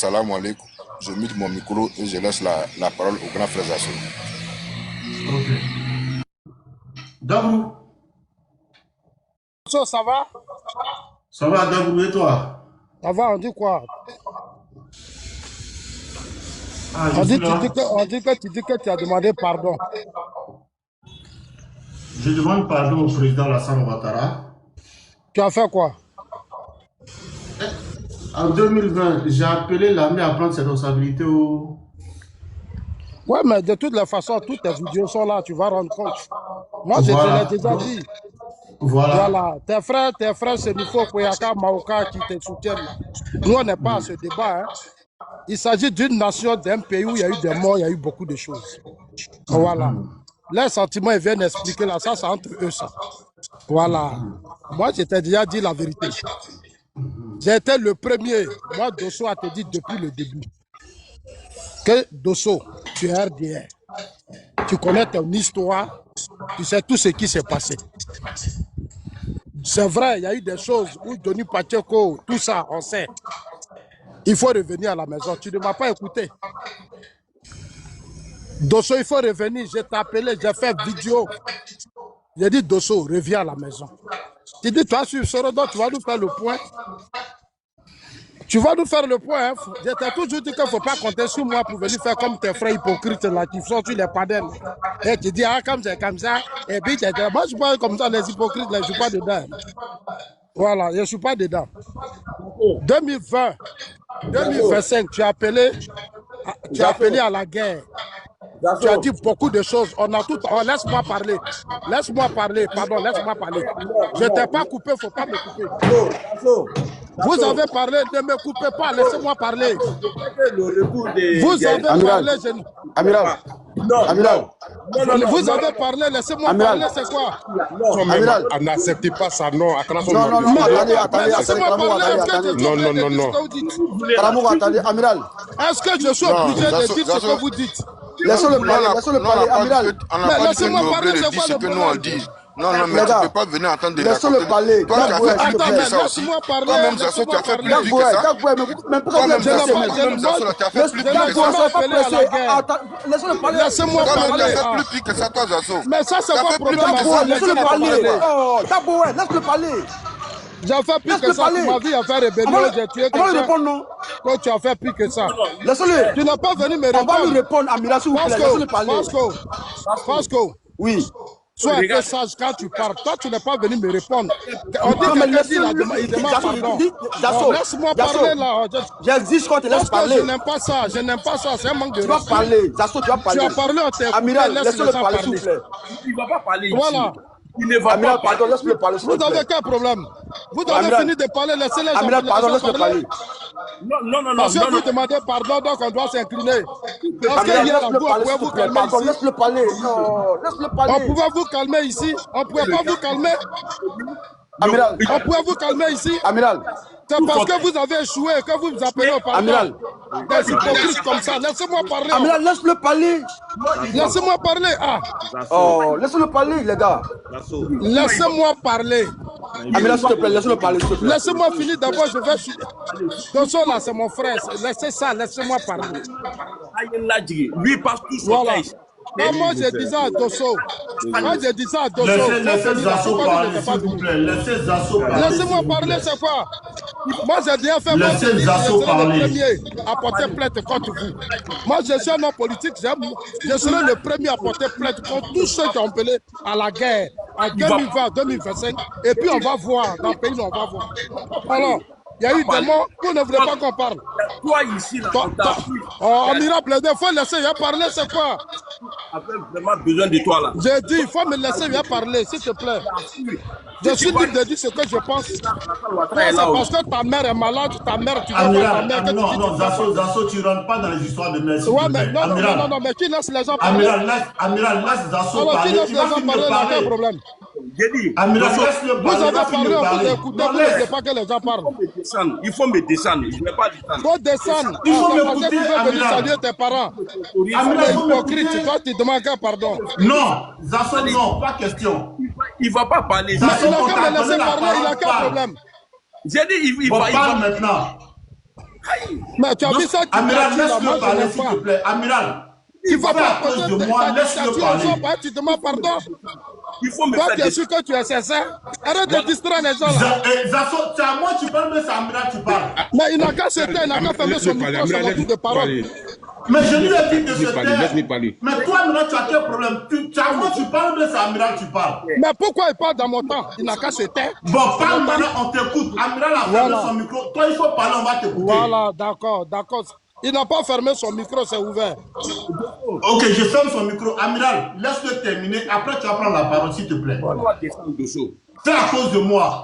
salam alaikum. Je mute mon micro et je laisse la parole au grand frère Zassou. Ok. Dabrou. Ça va? Ça va, Dabrou, et toi? Ça va, on dit quoi? Ah, on dit que tu as demandé pardon. Je demande pardon au président Lassana Ouattara. Tu as fait quoi? En 2020, j'ai appelé l'armée à prendre ses responsabilités au... Ouais, mais de toutes les façons, toutes tes vidéos sont là, tu vas rendre compte. Moi, je te l'ai déjà dit. Voilà. Tes frères, c'est Nifo, Koyaka, Maoka qui te soutiennent. Nous, on n'est pas à ce débat. Hein. Il s'agit d'une nation, d'un pays où il y a eu des morts, il y a eu beaucoup de choses. Voilà. Les sentiments, ils viennent expliquer là, ça, c'est entre eux, ça. Voilà. Moi, je t'ai déjà dit la vérité. J'ai été le premier, moi, Dosso, à te dire depuis le début que Dosso, tu es RDR. Tu connais ton histoire, tu sais tout ce qui s'est passé. C'est vrai, il y a eu des choses où Denis Pacheco, tout ça, on sait. Il faut revenir à la maison. Tu ne m'as pas écouté. Dosso, il faut revenir. Je t'ai appelé, j'ai fait vidéo. J'ai dit, Dosso, reviens à la maison. Tu dis, toi, sur Sorodo, tu vas nous faire le point. Tu vas nous faire le point. Hein. Je t'ai toujours dit qu'il ne faut pas compter sur moi pour venir faire comme tes frères hypocrites là, qui sont sur les padelles. Et tu dis, ah, comme ça. Et puis, moi, je ne suis pas comme ça, les hypocrites, là, je ne suis pas dedans. Voilà, je ne suis pas dedans. 2020, 2025, tu as appelé à la guerre. Tu as dit beaucoup de choses. On a tout. Oh, laisse-moi parler. Laisse-moi parler. Pardon, laisse-moi parler. Je ne t'ai pas coupé, il ne faut pas me couper. Vous avez parlé, ne me coupez pas, laissez-moi parler. Vous avez parlé, Amiral. Vous avez parlé, laissez-moi parler, c'est quoi? Amiral, n'acceptez pas ça, non. Non, laissez-moi parler. Non, attendez, Amiral. Est-ce que je suis obligé de dire ce que vous dites? Laissez-le parler, Amiral. On n'a pas dit de dire ce que nous on dit. Non, mais tu ne peux pas venir entendre des laissez-le parler. Toi, tu as fait plus que ça aussi. Toi-même, Zasso, tu as fait plus que ça. Toi-même, Zasso, tu as fait plus que ça. Laissez-le parler. Laissez-moi parler. Tu as fait plus que ça, toi, Zasso. Mais ça, c'est pas problème. Laissez-le parler. Taboué, laisse-le parler. J'ai fait plus que ça. Ma vie a fait rébellion. J'ai tué quelqu'un. Toi, tu as fait plus que ça. Laissez-le. Tu n'as pas venu me répondre. On va lui répondre, Amiral, s'il vous plaît. Laissez-le parler. Fasco. Oui. Sois un peu sage quand tu parles. Toi, tu n'es pas venu me répondre. On dit que il demande pardon. Laisse-moi parler là. J'existe quand tu laisses parler. Je n'aime pas ça. Je n'aime pas ça. C'est un manque de respect. Tu vas parler. Zasso, tu vas parler. Tu as parlé, on t'a écouté. Amiral, laisse-le parler, s'il vous plaît. Il ne va pas parler ici. Voilà. Il ne va Amiral, pas pardon, laisse-le parler. Vous avez quel problème? Vous avez fini de parler, laissez les gens Amiral, pardon, laisse-le parler. Non. Parce que vous demandez pardon, donc on doit s'incliner. Parce Amiral, qu'il y a laisse-le parler, s'il vous plaît. Pardon, laisse-le parler. Non, laisse-le parler. On pouvait vous calmer ici. On ne pouvait pas vous calmer. Amiral. On pouvait vous calmer ici. Amiral. C'est parce que vous avez échoué que vous vous appelez au pardon. Amiral. Des hypocrites comme ça. Laissez-moi parler. Amiral, laisse-le parler. Laissez-moi parler. Ah. Oh, laissez-le parler, les gars. Laissez-moi parler. Amiral, s'il te plaît, laisse-le parler. Laissez-moi finir d'abord, je vais... Dosso là, c'est mon frère. Laissez ça, laissez-moi parler. Lui passe tout son voilà. Non, moi j'ai dit ça à Dosso. Moi j'ai dit ça à Dosso. Laissez Zasso parler, s'il vous plaît. Laissez Zasso parler. Laissez-moi parler, c'est quoi? Moi j'ai déjà fait mon Laissez Zasso parler. Je serai le premier à porter plainte contre vous. Moi je suis un homme politique, je serai le premier à porter plainte contre tous ceux qui ont appelé à la guerre en 2020, 2025. Et puis on va voir, dans le pays, on va voir. Alors, il y a eu des morts, vous ne voulez pas qu'on parle. Toi ici, là, oh, admirable, il faut laisser, il va parler, c'est quoi? J'ai vraiment besoin de toi là. J'ai dit, il faut me laisser, il va parler, s'il te plaît. Je suis libre de dire ce que je pense. C'est parce que ta mère est malade, ta mère, tu veux pas ta mère. Non, Zasso, tu ne rentres pas dans les histoires de mère. Ouais, mais non, mais qui laisse les gens parler? Amiral, laisse Zasso parler. Alors, qui laisse les gens parler, il n'y a pas de problème. J'ai dit, Amiral, laisse-le parler. Vous avez parlé, vous écoutez, vous ne laissez pas que les gens parlent. Il faut me descendre, je ne vais pas descendre. Il faut descendre. Il faut parce que m'écouter, tu veux venir Amiral. saluer tes parents. Amiral, Tu es hypocrite, toi tu demandes pardon. Non, Zasso, non, pas question. Il ne va pas parler. Mais il a qu'à me laisser parler, il a qu'un problème. J'ai dit, il va va parler maintenant. Mais tu as vu ça? Amiral, laisse-le parler, s'il te plaît. Amiral. Tu vas pas à cause de moi, laisse-le parler. Tu demandes pardon. Il faut me toi, faire tu es sûr que tu es sincère. Arrête de distraire les gens là. C'est à moi tu parles, mais c'est à Amiral tu parles. Mais il n'a qu'à se taire, il n'a qu'à fermer son micro sur mon tour de parole. Mais je lui ai dit de se taire. Laisse-moi parler. Mais toi, Amiral, tu as quel problème? À moi tu parles, mais c'est à Amiral tu parles. Mais pourquoi il parle dans mon temps? Il n'a qu'à se taire. Bon, parle maintenant, on t'écoute. Amiral a fermé son micro. Toi, il faut parler, on va t'écouter. Voilà, d'accord, d'accord. Il n'a pas fermé son micro, c'est ouvert. Ok, je ferme son micro. Amiral, laisse-le terminer. Après, tu vas prendre la parole, s'il te plaît. C'est à cause de moi.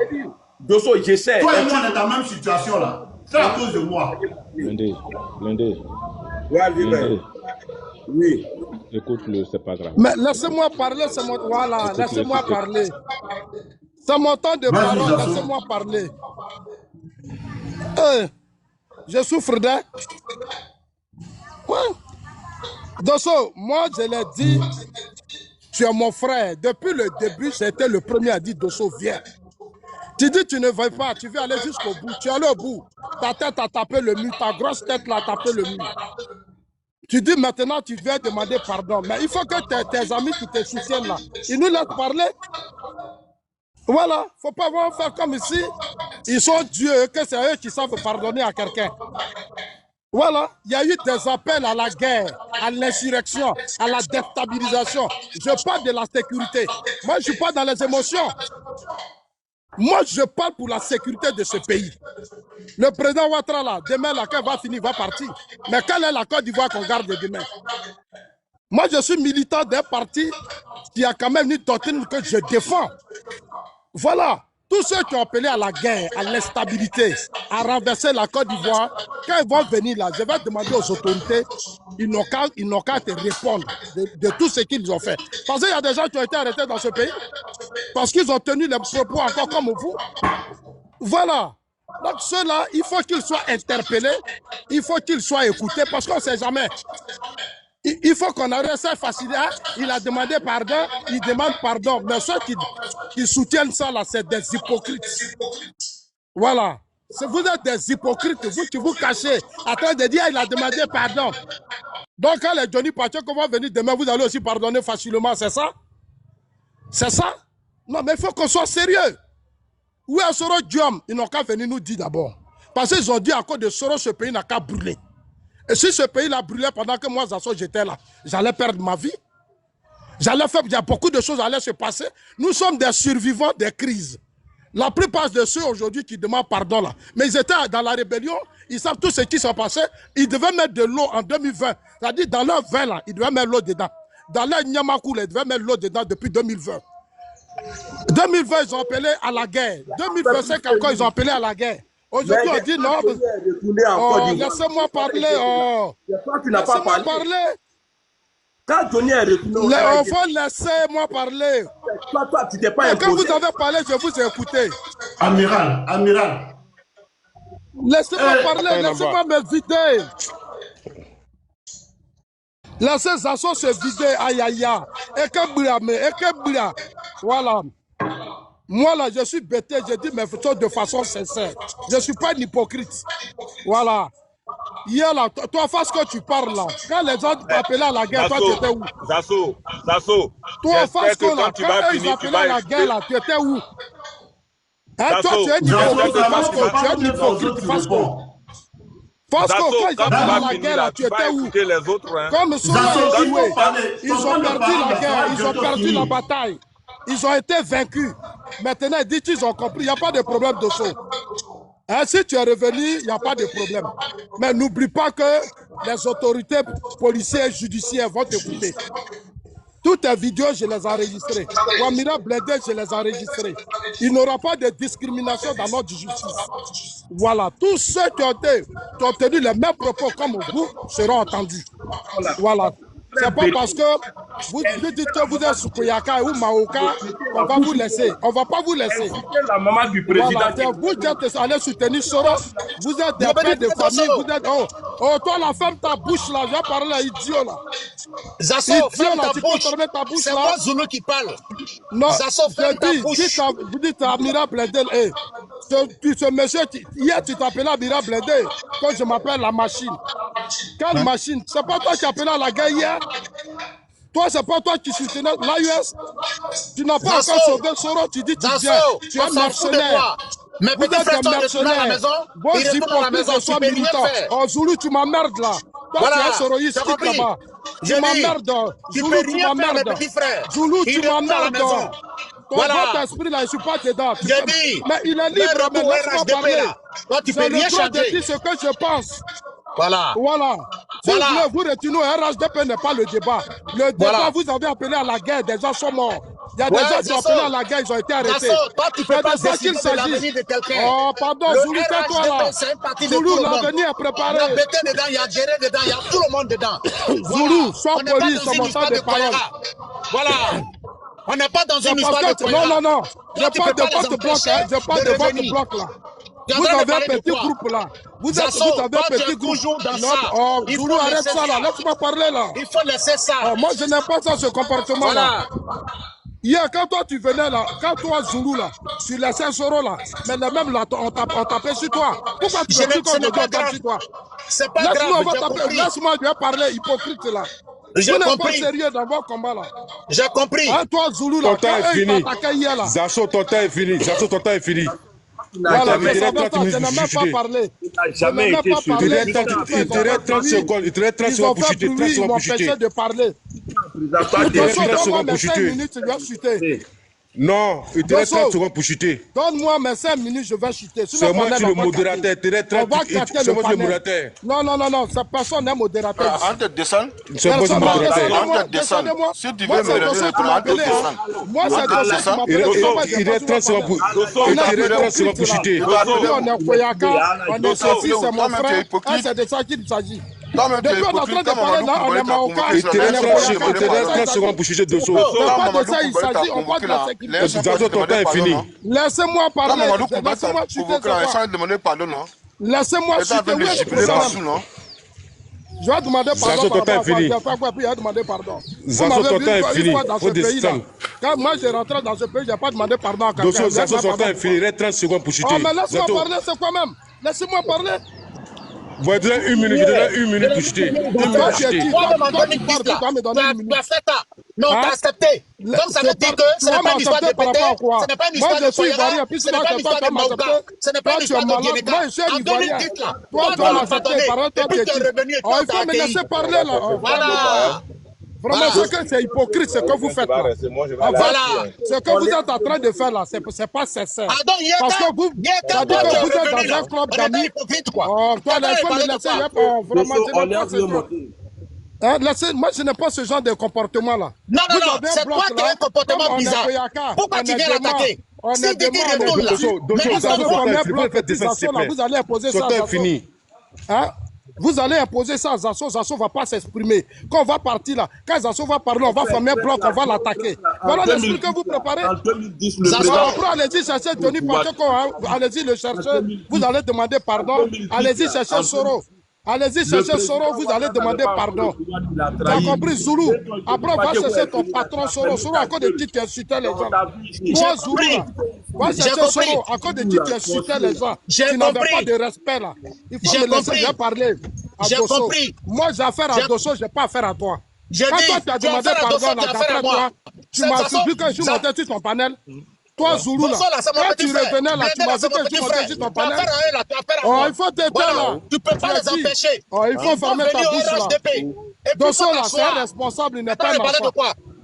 Dosso, j'essaie. Toi et moi, on est dans la même situation là. C'est à cause de moi. Blindé. Oui. Écoute-le, c'est pas grave. Mais laissez-moi parler, c'est mon... Voilà, laissez-moi parler. C'est mon temps de parole, laissez-moi parler. Je souffre d'un... Ouais. Dosso, moi je l'ai dit, tu es mon frère. Depuis le début, j'étais le premier à dire Dosso, viens. Tu dis tu ne veux pas, tu veux aller jusqu'au bout. Tu es allé au bout. Ta tête a tapé le mur, ta grosse tête l'a tapé le mur. Tu dis maintenant tu viens demander pardon. Mais il faut que tes amis qui te soutiennent là, ils nous laissent parler. Voilà, il ne faut pas vraiment faire comme ici. Ils sont Dieu, que c'est eux qui savent pardonner à quelqu'un. Voilà, il y a eu des appels à la guerre, à l'insurrection, à la déstabilisation. Je parle de la sécurité. Moi, je ne suis pas dans les émotions. Moi, je parle pour la sécurité de ce pays. Le président Ouattara, là, demain, la Côte va finir, va partir. Mais quelle est la Côte d'Ivoire qu'on garde demain? Moi, je suis militant d'un parti qui a quand même une doctrine que je défends. Voilà, tous ceux qui ont appelé à la guerre, à l'instabilité, à renverser la Côte d'Ivoire, quand ils vont venir là, je vais demander aux autorités, ils n'ont qu'à te répondre de tout ce qu'ils ont fait. Parce qu'il y a des gens qui ont été arrêtés dans ce pays, parce qu'ils ont tenu les propos encore comme vous. Voilà. Donc ceux-là, il faut qu'ils soient interpellés, il faut qu'ils soient écoutés, parce qu'on ne sait jamais. Il faut qu'on arrête ça facilement. Il a demandé pardon, il demande pardon. Mais ceux qui soutiennent ça, là, c'est des hypocrites. Voilà. Vous êtes des hypocrites, vous qui vous cachez, en train de dire il a demandé pardon. Donc quand les Johnny Pacheco vont venir demain, vous allez aussi pardonner facilement, c'est ça? C'est ça? Non, mais il faut qu'on soit sérieux. Où est Soros Diom? Ils n'ont qu'à venir nous dire d'abord. Parce qu'ils ont dit à cause de Soros, ce pays n'a qu'à brûler. Et si ce pays-là brûlait pendant que moi, Zasso, j'étais là, j'allais perdre ma vie. J'allais faire, il y a beaucoup de choses allaient se passer. Nous sommes des survivants des crises. La plupart de ceux aujourd'hui qui demandent pardon là, mais ils étaient dans la rébellion, ils savent tout ce qui s'est passé. Ils devaient mettre de l'eau en 2020. C'est-à-dire dans leur vin là, ils devaient mettre l'eau dedans. Dans leur Nyamakou, ils devaient mettre l'eau dedans depuis 2020. 2020, ils ont appelé à la guerre. 2025 encore, ils ont appelé à la guerre. Aujourd'hui, on dit non. Laissez-moi parler. Laissez-moi parler. Quand Johnny est retourné, on faut laisser-moi parler. Toi, tu t'es pas imposé. Quand vous avez parlé, je vous ai écouté. Amiral. Laissez-moi parler, laissez-moi me vider. Laissez Zasso se vider, aïe aïe aïe. Ekebria. Voilà. Moi là, je suis bêté, je dis mes choses de façon sincère. Je ne suis pas un hypocrite. Voilà. Hier là, toi, fais ce que tu parles là. Quand les gens t'appelaient à la guerre, toi tu étais où? Zasso. Toi, fais ce que là, quand ils appelaient à la guerre là, tu étais où? Hein, toi, tu es un hypocrite, tu es un hypocrite, Fasco. Fasco, quand ils appelaient à la guerre là, tu étais où? Comme ceux ils ont perdu la guerre, ils ont perdu la bataille. Ils ont été vaincus. Maintenant, dis qu'ils ont compris, il n'y a pas de problème de ça. Hein, si tu es revenu, il n'y a pas de problème. Mais n'oublie pas que les autorités policières et judiciaires vont t'écouter. Toutes tes vidéos, je les ai enregistrées. Ouamira Blindé, je les ai enregistrées. Il n'y aura pas de discrimination dans notre justice. Voilà. Tous ceux qui ont tenu les mêmes propos comme vous seront entendus. Voilà. C'est pas parce que vous dites que vous êtes Sukoyaka ou Maoka qu'on va vous laisser. On ne va pas vous laisser. La maman du président. Voilà. Vous êtes allés soutenir Soros. Vous êtes des pères de famille. Vous êtes... Oh, toi, la femme, ta bouche là. J'ai parlé à idiot là. Zasso, ferme ta bouche. C'est moi Zulu qui parle. Non, Zasso, ferme ta bouche. Vous dites à Amira Blindé, Ce monsieur, hier tu t'appelais Abira Blindé, quand je m'appelle la machine. Quelle machine? C'est pas toi qui appelais à la guerre hier? Toi, c'est pas toi qui soutenais l'AUS? Tu n'as pas encore sauvé Soro, tu dis tu viens. Tu es mercenaire. Mais Vous êtes des mercenaires. Vos hypocrites sont militants. Oh, Zoulou, tu m'emmerdes là. Toi, tu es soroïste, quitte là-bas. Tu m'emmerdes. Zoulou, tu m'emmerdes. Zoulou, tu m'emmerdes. Ton votre esprit là, je suis pas dedans. Mais il est libre, mais laisse-moi parler. C'est le droit de dire ce que je pense. Voilà. Si vous voulez vous retourner au RHDP n'est pas le débat. Le débat, vous avez appelé à la guerre, des gens sont morts. Il y a des gens qui ont appelé à la guerre, ils ont été arrêtés. Toi, tu peux pas décider de l'avenir de quelqu'un. Oh, pardon, Zoulou, tais-toi là. Zoulou, l'avenir est préparé. Il y a Bété dedans, il y a Djéré dedans, il y a tout le monde dedans. Zoulou, sois poli, c'est mon temps de parole. Voilà. On n'est pas dans une histoire de colère. Non. Je parle de votre bloc, je parle de votre bloc là. Vous avez un petit groupe là. Vous avez un petit groupe. Oh, Zoulou, arrête ça là. Laisse-moi parler là. Il faut laisser ça. Moi, je n'aime pas ça, ce comportement là. Hier, quand toi tu venais là, quand toi Zoulou là, tu laissais Soro là, mais les mêmes là, on tapait sur toi. Pourquoi tu fais plus comme de taper sur toi? C'est pas grave, laisse-moi lui parler, hypocrite là. Vous n'êtes pas sérieux dans vos combats là. J'ai compris. Hein, toi Zoulou là, ton temps est fini. Hier, là. Zasso, ton temps est fini. Zasso, ton temps est fini. Voilà, mais ça va, je n'ai même pas parlé. Il n'a jamais été Il te reste 30 secondes. Il te reste 30 secondes pour chuter. Ils m'ont empêché de parler. Il te reste 30 secondes pour chuter. Non, il te reste 30 secondes pour chuter. Donne-moi mes 5 minutes, je vais chuter. C'est moi qui le modérateur. C'est moi qui le modérateur. Non, cette personne n'est modérateur. On te descend. C'est moi qui le modérateur. On te descend. Si tu veux me revenir, on te descend. Moi, c'est Dosso qui m'appelle. Il reste 30 secondes pour chuter. On est Koyaka, on est Sophie, c'est mon frère. C'est de ça qu'il s'agit. Depuis on est en train de parler là, on est Marocain. Il te reste 30 secondes pour chuter Dosso. C'est pas de ça il s'agit, on parle de la sécurité. Zazo, ton temps est fini. Laissez-moi parler. Laissez-moi chuter. Laissez-moi chuter. Je vais demander pardon. Zazo, ton temps est fini. Zazo, ton temps est fini. Faut descendre. Quand moi je rentre dans ce pays, je n'ai pas demandé pardon à quelqu'un. Zazo, ton temps est fini. Il reste 30 secondes pour chuter. Oh, mais laisse-moi parler, c'est quoi même? Laissez-moi parler. Vous avez donné 1 minute, je donne 1 minute pour chuter. Toi, tu as fait ça. Non, t'as accepté. Donc ça veut dire que ce n'est pas une histoire de pété, ce n'est pas une histoire de Koyara, ce n'est pas une histoire de Mauga, ce n'est pas une histoire de Guénéka. En 2010 là, toi tu l'as pardonné, et puis tu es revenu et toi tu as accueilli. Voilà. Vraiment, c'est hypocrite ce que vous faites là. Voilà. Ce que vous êtes en train de faire là, c'est pas sincère. Parce que vous êtes dans un club d'amis. Oh, toi, il faut me laisser. Vraiment, moi, je n'ai pas ce genre de comportement là. Non, c'est toi qui as un comportement bizarre. Pourquoi tu viens l'attaquer? Si tu dis retourne là, vous allez imposer ça. C'est fini. Vous allez imposer ça à Zasso, Zasso ne va pas s'exprimer. Quand on va partir là, quand Zasso va parler, on va former un bloc, on va l'attaquer. Voilà l'esprit que vous préparez. Zasso, après, allez-y chercher Tony Pacheco, allez-y le chercher, vous allez demander pardon. Allez-y chercher Soro. Allez-y chercher Soro, vous allez demander pardon. Tu as compris, Zoulou? Après, va chercher ton patron Soro. Soro, à cause de qui tu insultais les gens. Toi, Zoulou, va chercher Soro, à cause de qui tu insultais les gens. Tu n'avais pas de respect là. Il faut me laisser bien parler à Dosso. Moi, j'ai affaire à Dosso, je n'ai pas affaire à toi. Quand toi, tu as demandé pardon là, d'après toi, tu m'as dit que je suis monté sur ton panel. Toi, Zoulou, là, quand tu revenais là, tu m'as dit que je montais sur ton panel. Oh, il faut t'aider là. Tu peux pas les empêcher. Oh, il faut fermer ta bouche là. Dosso là, c'est un responsable, il n'est pas un enfant.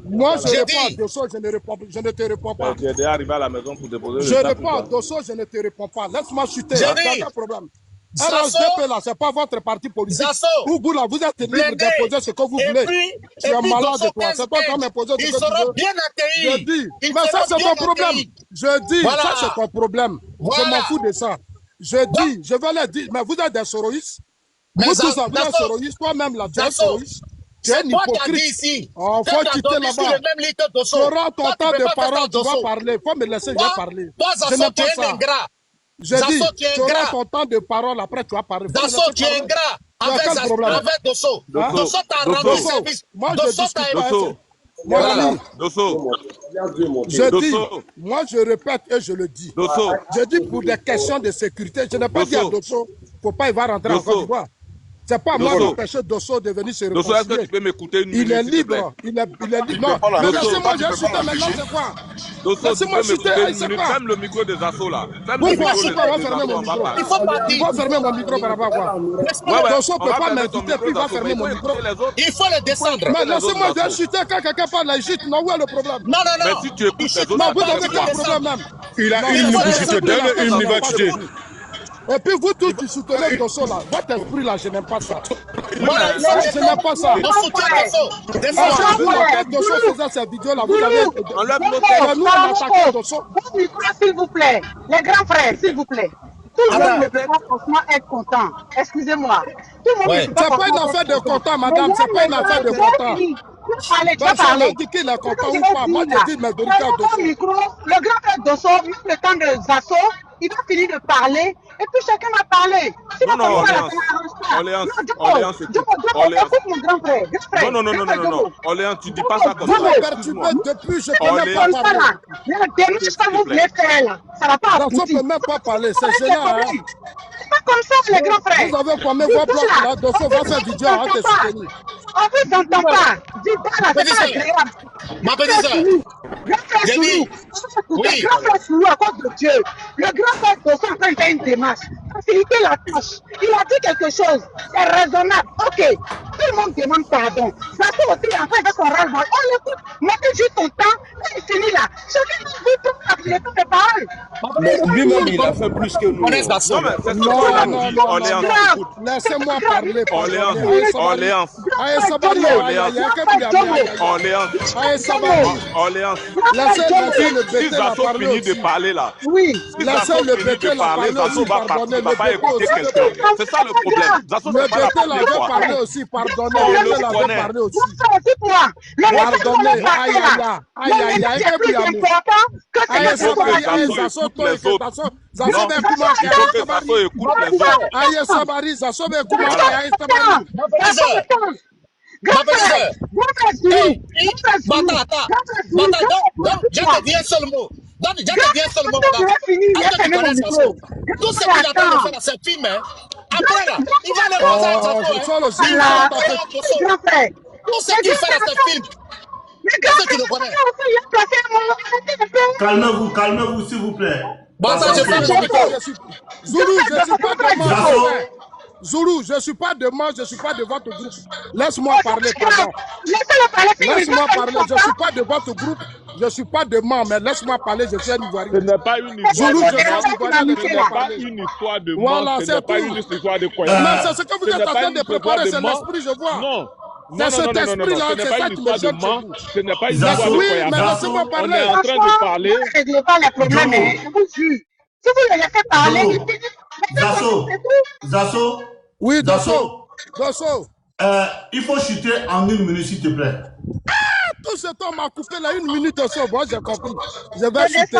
Moi, je réponds à Dosso, je ne te réponds pas. Tu es déjà arrivé à la maison pour déposer. Je réponds à Dosso, je ne te réponds pas. Laisse-moi chuter. Il n'y a pas de problème. RHDP là, c'est pas votre parti politique. Vous là, vous êtes libre d'imposer ce que vous voulez. Tu es malade de toi. C'est toi qui vas m'imposer ce que tu veux. Bien accueillis. Je dis, mais ça c'est ton problème. Je dis, ça c'est ton problème. Je m'en fous de ça. Je dis, je vais leur dire, mais vous êtes des soroïstes. Vous tous, vous êtes soroïstes. Toi-même là, tu es soroïste. Tu es un hypocrite. Oh, faut quitter là-bas. Tu auras ton temps de parole, tu vas parler. Faut me laisser, je vais parler. Je n'aime pas ça. Je dis, tu auras ton temps de parole, après tu vas parler. Dasso, tu es ingrat avec Dosso. Dosso t'a rendu service. Dosso t'a Mon ami, Dosso. je dis, moi je répète et je le dis. Dosso. Je dis pour des questions de sécurité, je n'ai pas dit à Dosso, il ne faut pas y va rentrer en Côte d'Ivoire. C'est pas moi d'empêcher Dosso de venir se réconcilier. Dosso, est-ce que tu peux m'écouter une minute? Il est libre. Il est libre. Non, mais laissez-moi, j'ai chuté maintenant, c'est quoi? Dosso, tu peux m'écouter une minute. Ferme le micro des assauts là. Pourquoi je peux pas fermer mon micro? Il faut pas dire. Il faut fermer mon micro par rapport à quoi? Dosso ne peut pas m'inviter, puis il va fermer mon micro. Il faut le descendre. Mais laissez-moi bien chuter quand quelqu'un parle la chute. Non, où est le problème? Non. Mais si tu écoutes les autres, non, vous avez pas de problème même. Il a une minute pour chuter. Donne-le une minute, va chuter. Et puis vous tous qui soutenez Dosso là, votre esprit là, je n'aime pas ça. Je n'aime pas ça. Dosso faisait cette vidéo là, vous avez... Nous on attaque Dosso. S'il vous plaît, les grands frères, s'il vous plaît. Tout le monde ne peut pas forcément être content. Excusez-moi. C'est pas une affaire de content, madame, c'est pas une affaire de content. Je dis qu'il est content ou pas. Moi, je dis mes vérités à Dosso. Le grand frère Dosso, même le temps de Zasso, il va finir de parler et puis chacun va parler. Non, Orléans, tu dis pas ça comme ça. Vous me perturbez depuis, je peux même pas parler. Ça va pas aboutir. Je peux même pas parler, c'est gênant. C'est pas comme ça, les grands frères. Vous avez combien de fois bloqué là, Dosso va faire vidéo à te soutenir. En fait, j'entends pas. Dis pas, c'est pas agréable. Ma petite sœur. Oui. Le grand frère Soulou, à cause de Dieu. Le grand frère Dosso est en train de faire une démarche. Faciliter la tâche. Il a dit quelque chose. C'est raisonnable. Ok. Tout le monde demande pardon. Zasso aussi est en train de faire son ras-le-bol. On l'écoute. Mettez juste ton temps. Et il finit là. Chacun veut tout appuyer toutes les paroles. Mais lui-même, il a fait plus que nous. Non, mais c'est Orléans, écoute. Laissez-moi parler. Orléans. Si Zasso finit de parler là, laissez le bébé parler. Zasso va pas écouter quelqu'un. C'est ça le problème. Zasso ne va pas la première fois. Parler aussi, pardonnez. Parler aussi. Pardonnez. J'interviens seulement. Tout ce qu'il attend de faire dans ce film, après là, il va le voir. Tout ce qu'il fait dans ce film. Qu'est-ce que tu le connais? Calmez-vous, s'il vous plaît. Zoulou, je ne suis pas demande. Zoulou, je ne suis pas demande, je ne suis pas de votre groupe. Laisse-moi parler, pardon. Laisse-moi parler, je ne suis pas de votre groupe. Je ne suis pas de membre, mais laisse-moi parler, je suis un Ivoirien. Ce n'est pas une histoire Zoulou, de membre. Ce n'est pas une histoire de membre. Ce n'est pas une histoire de quoi. Mais c'est ce que vous êtes en train de préparer, c'est l'esprit, je vois. Non. C'est cet esprit-là, c'est ça qui me gêne. Ce n'est pas une histoire de oui, mais laissez-moi parler. On est en train de parler. Ne réglez pas les problèmes, je vous jure. Si vous le laissez parler, Zasso. Oui, Dosso. Il faut chuter en 1 minute, s'il te plaît. Tout ce temps m'a coupé là, 1 minute Dosso. Moi, j'ai compris. Je vais chuter.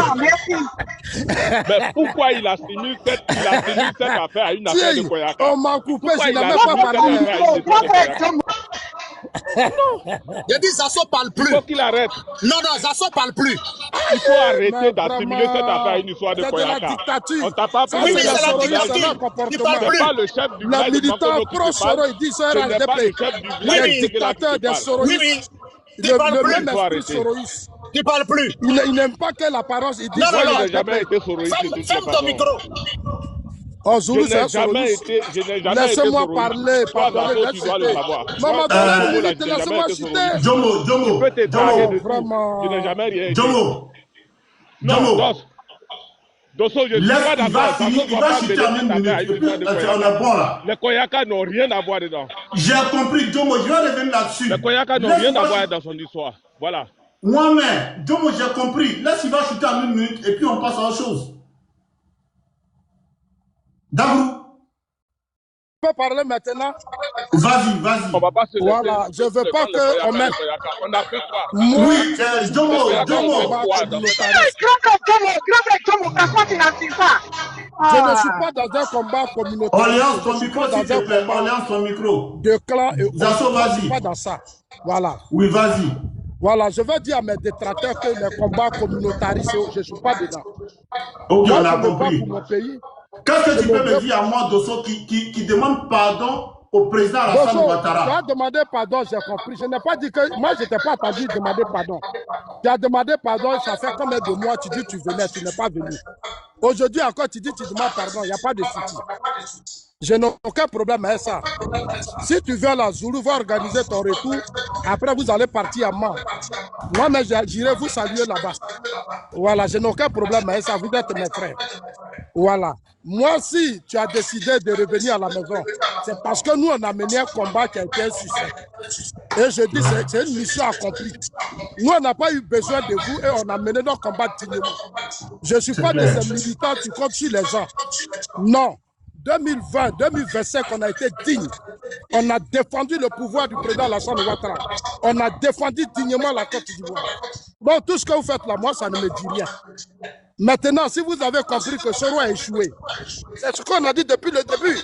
Mais pourquoi il a fini cette affaire à une affaire de Koyaka? On m'a coupé, je n'ai même pas parlé. J'ai dit Zasso parle plus. Il faut qu'il arrête. Non, Zasso parle plus. Il faut arrêter d'assimiler cette affaire à une histoire de Koyaka. C'est de la dictature. On t'a pas Oui, mais c'est la dictature. Il parle plus. C'est pas le chef du village. Le militant pro-Soro, il dit ça, ce n'est pas le chef du village. Le dictateur des Soroïstes. Oui. Tu parles plus. Le même esprit soroïste. Tu parles plus. Il n'aime pas quelle apparence. Il dit non, je n'ai jamais été soroïste. Ferme ton micro. Oh, Zoulou, c'est un soroïste. Laissez-moi parler. Pardonnez, laissez-moi citer. Jomo. Je n'ai jamais rien dit. Non, Dosso, je ne suis pas d'accord. Il va chuter en 1 minute. On est bon là. Les Koyaka n'ont rien à voir dedans. J'ai compris, Jomo, je vais revenir là-dessus. Les Koyaka n'ont rien à voir dans son histoire. Voilà. Moi-même, Jomo, j'ai compris. Laisse, il va chuter en 1 minute et puis on passe à autre chose. Dabrou. Tu peux parler maintenant? Vas-y. On va pas se laisser. Voilà, je ne veux pas qu'on mette... On a fait quoi? Oui, Jomo. Je ne suis pas dans un combat communautaire. Orléans, ton micro, s'il te plaît. Orléans, ton micro. De clan et Zasso, vas-y. Je ne suis pas dans ça. Voilà. Oui, vas-y. Voilà, je veux dire à mes détracteurs que les combats communautaristes, je ne suis pas dedans. Ok, moi, on a compris. Pour mon pays. Qu'est-ce que tu peux me dire à moi, Dosso, qui demande pardon au président Alassane Ouattara? Tu as demandé pardon, j'ai compris. Je n'ai pas dit que... Moi, je ne t'ai pas entendu demander pardon. Tu as demandé pardon, ça fait combien de mois tu dis que tu venais, tu n'es pas venu. Aujourd'hui encore, tu dis que tu demandes pardon, il n'y a pas de souci. Je n'ai aucun problème avec ça. Si tu viens là, Zulu va organiser ton retour. Après, vous allez partir à Mans. Moi, mais j'irai vous saluer là-bas. Voilà, je n'ai aucun problème avec ça. Vous êtes mes frères. Voilà. Moi, si tu as décidé de revenir à la maison, c'est parce que nous, on a mené un combat qui a été un succès. Et je dis, c'est une mission accomplie. Nous, on n'a pas eu besoin de vous et on a mené notre combat dignement. Je ne suis pas de ces militants qui comptent sur les gens. Non. 2020, 2025, on a été digne. On a défendu le pouvoir du président Alassane Ouattara. On a défendu dignement la Côte d'Ivoire. Donc, tout ce que vous faites là, moi, ça ne me dit rien. Maintenant, si vous avez compris que Soro a échoué, c'est ce qu'on a dit depuis le début.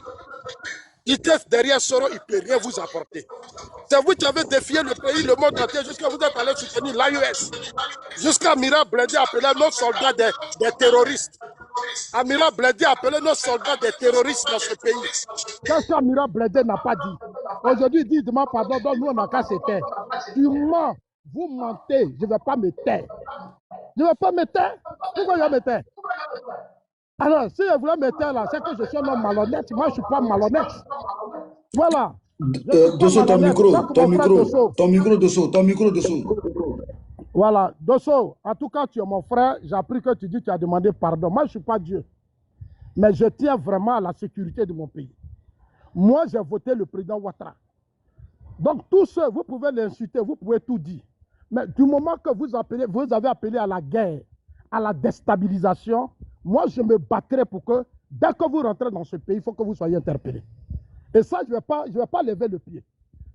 ITF derrière Soro, il ne peut rien vous apporter. C'est vous qui avez défié le pays, le monde entier, jusqu'à vous êtes allé soutenir l'AES. Jusqu'à Amira Blindé appeler nos soldats des terroristes. Amira Blindé appelait nos soldats des terroristes dans ce pays. Qu'est-ce qu'Amira Blindé n'a pas dit? Aujourd'hui, il dit, demande pardon, donc nous, on n'a qu'à se taire. Tu mens, vous mentez, je ne vais pas me taire. Je ne vais pas me taire. Pourquoi je vais me taire? Alors, si je voulais me taire là, c'est que je suis un homme malhonnête. Moi, je ne suis pas malhonnête. Voilà. Dosso, ton micro, Dosso. Voilà, Dosso, en tout cas, tu es mon frère. J'ai appris que tu dis que tu as demandé pardon. Moi, je ne suis pas Dieu. Mais je tiens vraiment à la sécurité de mon pays. Moi, j'ai voté le président Ouattara. Donc, tous ceux, vous pouvez l'insulter, vous pouvez tout dire. Mais du moment que vous avez appelé à la guerre, à la déstabilisation, moi, je me battrai pour que, dès que vous rentrez dans ce pays, il faut que vous soyez interpellés. Et ça, je ne vais pas lever le pied.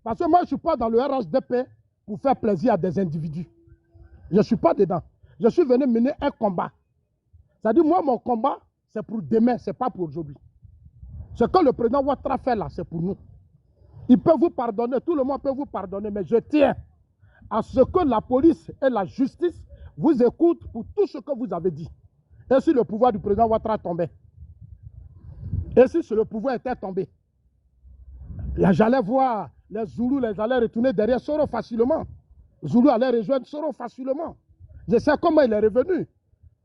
Parce que moi, je ne suis pas dans le RHDP pour faire plaisir à des individus. Je ne suis pas dedans. Je suis venu mener un combat. C'est-à-dire, moi, mon combat, c'est pour demain, ce n'est pas pour aujourd'hui. Ce que le président Ouattara fait là, c'est pour nous. Il peut vous pardonner, tout le monde peut vous pardonner, mais je tiens à ce que la police et la justice vous écoutent pour tout ce que vous avez dit. Et si le pouvoir du président Ouattara tombait? Et si le pouvoir était tombé? J'allais voir les Zoulous, les allait retourner derrière Soro facilement. Zoulou allait rejoindre Soro facilement. Je sais comment il est revenu.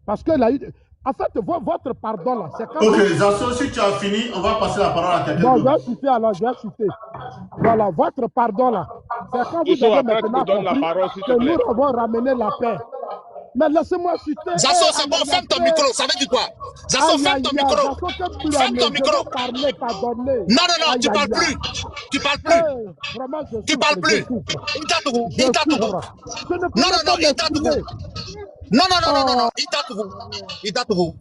Parce qu'il a eu... En fait, votre pardon là, c'est quand... Ok, Zasso, si tu as fini, on va passer la parole à quelqu'un d'autre. Non, je vais citer alors, je vais citer. Voilà, votre pardon là, c'est quand vous avez maintenant compris que nous avons ramené la paix. Mais laissez-moi citer... Zasso, c'est bon, ferme ton micro, ça veut dire quoi? Zasso, ferme ton micro. Ferme ton micro. Non, tu ne parles plus. Tu parles plus. Tu parles plus. Il t'a tout. Non, il t'a tout. Non, il t'a tout.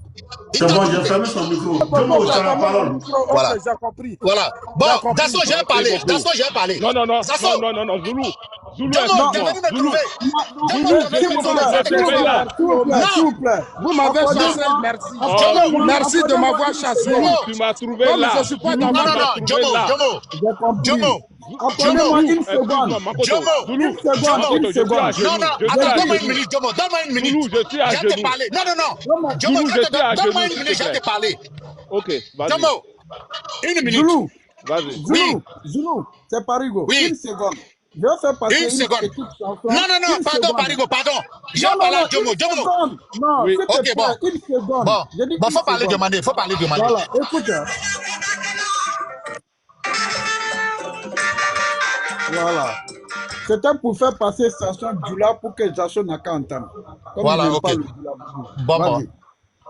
C'est bon, j'ai fermé son micro. Jomo, tu as la parole. Voilà. J'ai compris. Voilà. Bon, Zasso, j'ai parlé. Non, Zoulou. Zoulou, Zoulou. S'il vous plaît. Vous m'avez chassé, merci. Merci de m'avoir chassé. Tu m'as trouvé là. Je suis pas dans Jomo. Donne-moi une seconde. Donne-moi une minute, Jomo. Donne-moi une minute. Zoulou, je suis à genoux. Non. Jomo, donne-moi une minute, je t'ai parlé. Ok, vas-y. Jomo, une minute. Zoulou. Vas-y. Zoulou, c'est Parigo. Oui. Une seconde. Je vais faire passer une seconde. Non, pardon, Parigo, pardon. J'ai Non, parlé à Jomo. Non, oui. s'il te plaît, une seconde. Bon, faut parler demander. Voilà, écoute. Voilà. C'était pour faire passer Sanson Djoula pour que Zasso n'a qu'à entendre. Voilà, ok. Bon.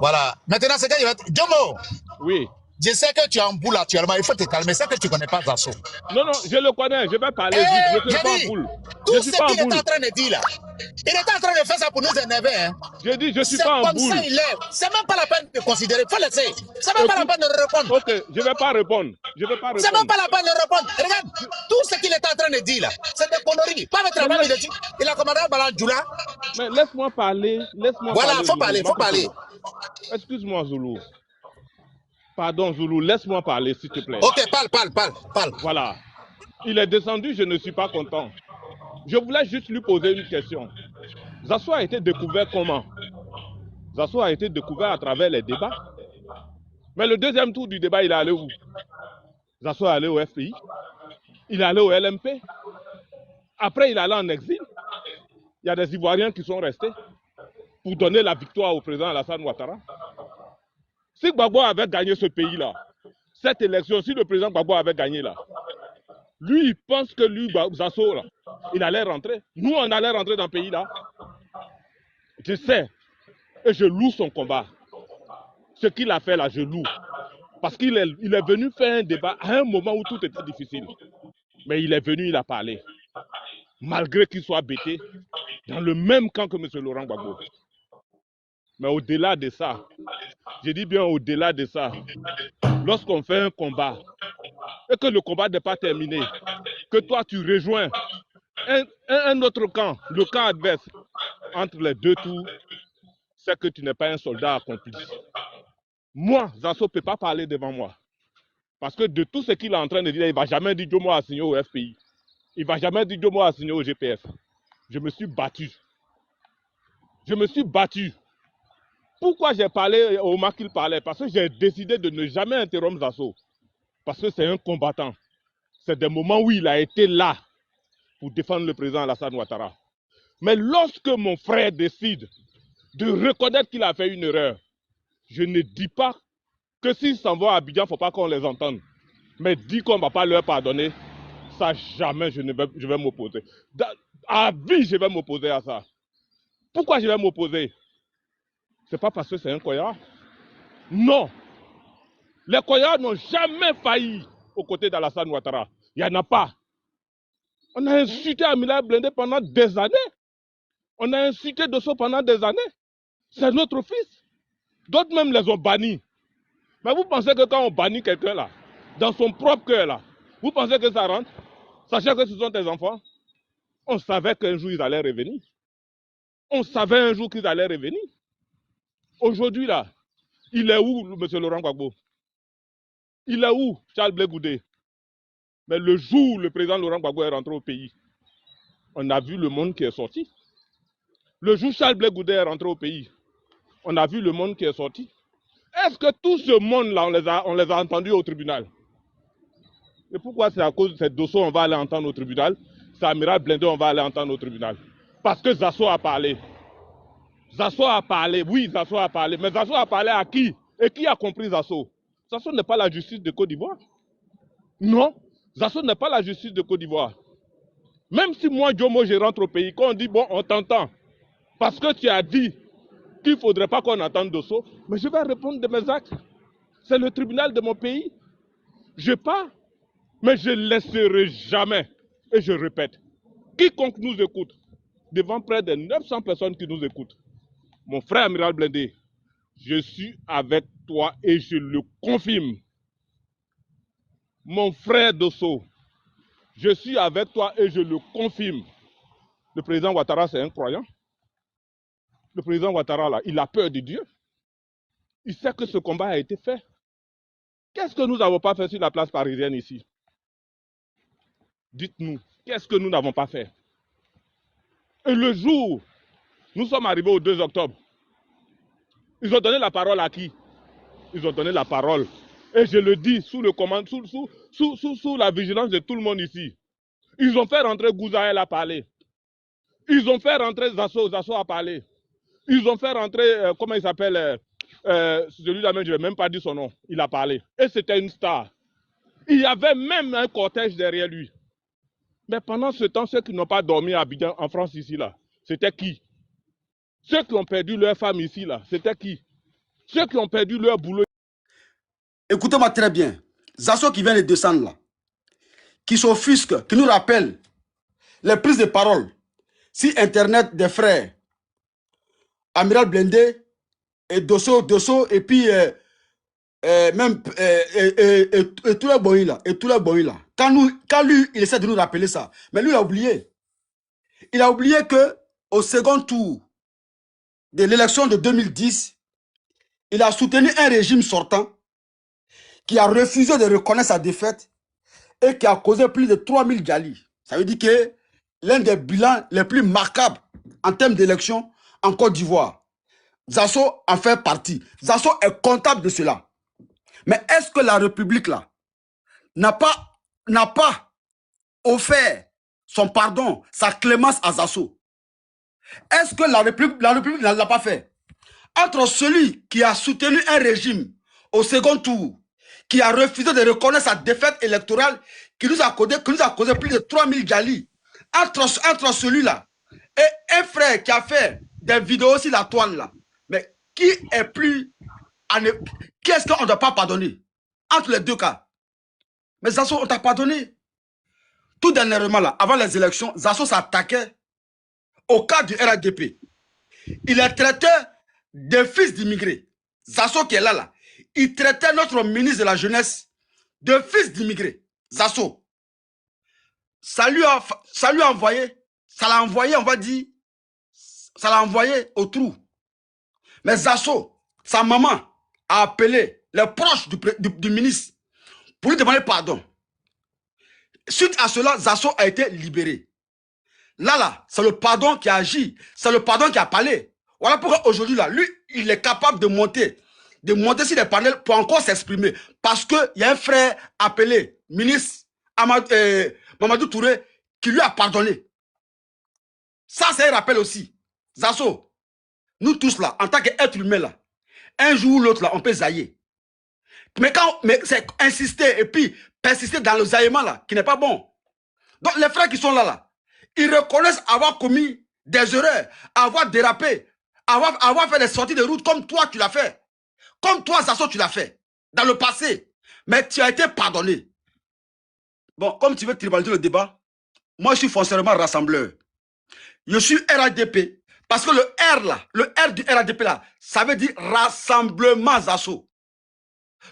Voilà. Maintenant, c'est que Jomo. Oui. Je sais que tu es en boule actuellement, il faut te calmer. C'est que tu ne connais pas Zasso. Non, je le connais, je vais parler vite. Je ne suis pas en boule. Tout ce qu'il est en train de dire là, il est en train de faire ça pour nous énerver. Hein. Je dis, je ne suis pas en boule. C'est comme ça, il est. C'est même pas la peine de considérer. Il faut laisser. C'est même pas la peine de répondre. Ok, je ne vais pas répondre. C'est même pas la peine de répondre. Regarde, tout ce qu'il est en train de dire là, c'est des conneries. Pas mettre la main, il a commandé un ballon Djoula. Mais laisse-moi parler. Voilà, faut parler. Excuse-moi, Zoulou. Pardon, Zoulou, laisse-moi parler, s'il te plaît. Ok, parle. Voilà. Il est descendu, je ne suis pas content. Je voulais juste lui poser une question. Zasso a été découvert comment? Zasso a été découvert à travers les débats. Mais le deuxième tour du débat, il est allé où? Zasso est allé au FPI. Il est allé au LMP. Après, il est allé en exil. Il y a des Ivoiriens qui sont restés pour donner la victoire au président Alassane Ouattara. Si Gbagbo avait gagné ce pays-là, cette élection, si le président Gbagbo avait gagné là, lui, il pense que lui, Zasso, là, il allait rentrer. Nous, on allait rentrer dans le pays-là. Je sais. Et je loue son combat. Ce qu'il a fait là, je loue. Parce qu'il est venu faire un débat à un moment où tout était difficile. Mais il est venu, il a parlé. Malgré qu'il soit bêté, dans le même camp que M. Laurent Gbagbo. Mais au-delà de ça, je dis bien au-delà de ça, lorsqu'on fait un combat, et que le combat n'est pas terminé, que toi tu rejoins un autre camp, le camp adverse, entre les deux tours, c'est que tu n'es pas un soldat accompli. Moi, Zasso ne peut pas parler devant moi. Parce que de tout ce qu'il est en train de dire, il ne va jamais dire Djomo a signé au FPI. Il ne va jamais dire Djomo a signé au GPF. Je me suis battu. Je me suis battu. Pourquoi j'ai parlé au moment qu'il parlait? Parce que j'ai décidé de ne jamais interrompre Zasso. Parce que c'est un combattant. C'est des moments où il a été là pour défendre le président Alassane Ouattara. Mais lorsque mon frère décide de reconnaître qu'il a fait une erreur, je ne dis pas que s'ils s'en vont à Abidjan, il ne faut pas qu'on les entende. Mais dis qu'on ne va pas leur pardonner, ça jamais je vais m'opposer. À vie, je vais m'opposer à ça. Pourquoi je vais m'opposer? Ce n'est pas parce que c'est un Koya. Non. Les Koya n'ont jamais failli aux côtés d'Alassane Ouattara. Il n'y en a pas. On a insulté Amiral Blindé pendant des années. On a insulté Dosso pendant des années. C'est notre fils. D'autres même les ont bannis. Mais vous pensez que quand on bannit quelqu'un là, dans son propre cœur là, vous pensez que ça rentre? Sachez que ce sont tes enfants. On savait qu'un jour ils allaient revenir. On savait un jour qu'ils allaient revenir. Aujourd'hui là, il est où M. Laurent Gbagbo? Il est où Charles Blé Goudé? Mais le jour où le président Laurent Gbagbo est rentré au pays, on a vu le monde qui est sorti. Le jour où Charles Blé Goudé est rentré au pays, on a vu le monde qui est sorti. Est-ce que tout ce monde-là, on les a entendus au tribunal? Et pourquoi c'est à cause de cette dossier on va aller entendre au tribunal? C'est Amiral Blindé, on va aller entendre au tribunal. Parce que Zasso a parlé. Zasso a parlé, oui, Zasso a parlé. Mais Zasso a parlé à qui? Et qui a compris Zasso? Zasso n'est pas la justice de Côte d'Ivoire. Non, Zasso n'est pas la justice de Côte d'Ivoire. Même si moi, Djomo, je rentre au pays, quand on dit, bon, on t'entend. Parce que tu as dit qu'il ne faudrait pas qu'on entende Dosso, mais je vais répondre de mes actes. C'est le tribunal de mon pays. Je pars, mais je ne laisserai jamais. Et je répète, quiconque nous écoute, devant près de 900 personnes qui nous écoutent, mon frère Amiral Blindé, je suis avec toi et je le confirme. Mon frère Dosso, je suis avec toi et je le confirme. Le président Ouattara, c'est un croyant. Le président Ouattara, là, il a peur de Dieu. Il sait que ce combat a été fait. Qu'est-ce que nous n'avons pas fait sur la place parisienne ici? Dites-nous, qu'est-ce que nous n'avons pas fait? Et le jour, nous sommes arrivés au 2 octobre, ils ont donné la parole à qui? Ils ont donné la parole. Et je le dis sous la vigilance de tout le monde ici. Ils ont fait rentrer Gouzaël à parler. Ils ont fait rentrer Zasso à parler. Ils ont fait rentrer, comment il s'appelle, celui-là même, je ne vais même pas dire son nom. Il a parlé. Et c'était une star. Il y avait même un cortège derrière lui. Mais pendant ce temps, ceux qui n'ont pas dormi à Abidjan, en France ici, là, c'était qui? Ceux qui ont perdu leur femme ici, là, c'était qui? Ceux qui ont perdu leur boulot. Écoutez-moi très bien. Zasso qui vient de descendre là, qui s'offusque, qui nous rappelle les prises de parole sur Internet des frères Amiral Blindé et Dosso et puis même et tous les boys là, Quand lui, il essaie de nous rappeler ça, mais lui il a oublié. Il a oublié que au second tour de l'élection de 2010, il a soutenu un régime sortant qui a refusé de reconnaître sa défaite et qui a causé plus de 3000 Djali. Ça veut dire que l'un des bilans les plus marquables en termes d'élection en Côte d'Ivoire. Zasso en fait partie. Zasso est comptable de cela. Mais est-ce que la République là n'a pas offert son pardon, sa clémence à Zasso? Est-ce que la République ne l'a pas fait? Entre celui qui a soutenu un régime au second tour, qui a refusé de reconnaître sa défaite électorale, qui nous a causé plus de 3000 Djali, entre celui-là et un frère qui a fait des vidéos sur la toile là, mais qui est ce qu'on ne doit pas pardonner? Entre les deux cas. Mais Zasso, on t'a pardonné. Tout dernièrement là, avant les élections, Zasso s'attaquait au cas du RADP. Il est traité de fils d'immigrés. Zasso qui est là, il traitait notre ministre de la Jeunesse de fils d'immigrés. Zasso. Ça l'a envoyé, on va dire, ça l'a envoyé au trou. Mais Zasso, sa maman, a appelé les proches du ministre pour lui demander pardon. Suite à cela, Zasso a été libéré. Là, c'est le pardon qui a agi, c'est le pardon qui a parlé. Voilà pourquoi aujourd'hui, là, lui, il est capable de monter sur les panels pour encore s'exprimer. Parce qu'il y a un frère appelé ministre Mamadou Touré qui lui a pardonné. Ça, c'est un rappel aussi. Zasso, nous tous là, en tant qu'être humain là, un jour ou l'autre là, on peut zailler. Mais c'est insister et puis persister dans le zaillement là, qui n'est pas bon. Donc les frères qui sont là, ils reconnaissent avoir commis des erreurs, avoir dérapé, avoir fait des sorties de route comme toi tu l'as fait. Comme toi, Zasso, tu l'as fait dans le passé. Mais tu as été pardonné. Bon, comme tu veux tribaliser le débat, moi je suis foncièrement rassembleur. Je suis RADP. Parce que le R là, le R du RADP là, ça veut dire rassemblement Zasso.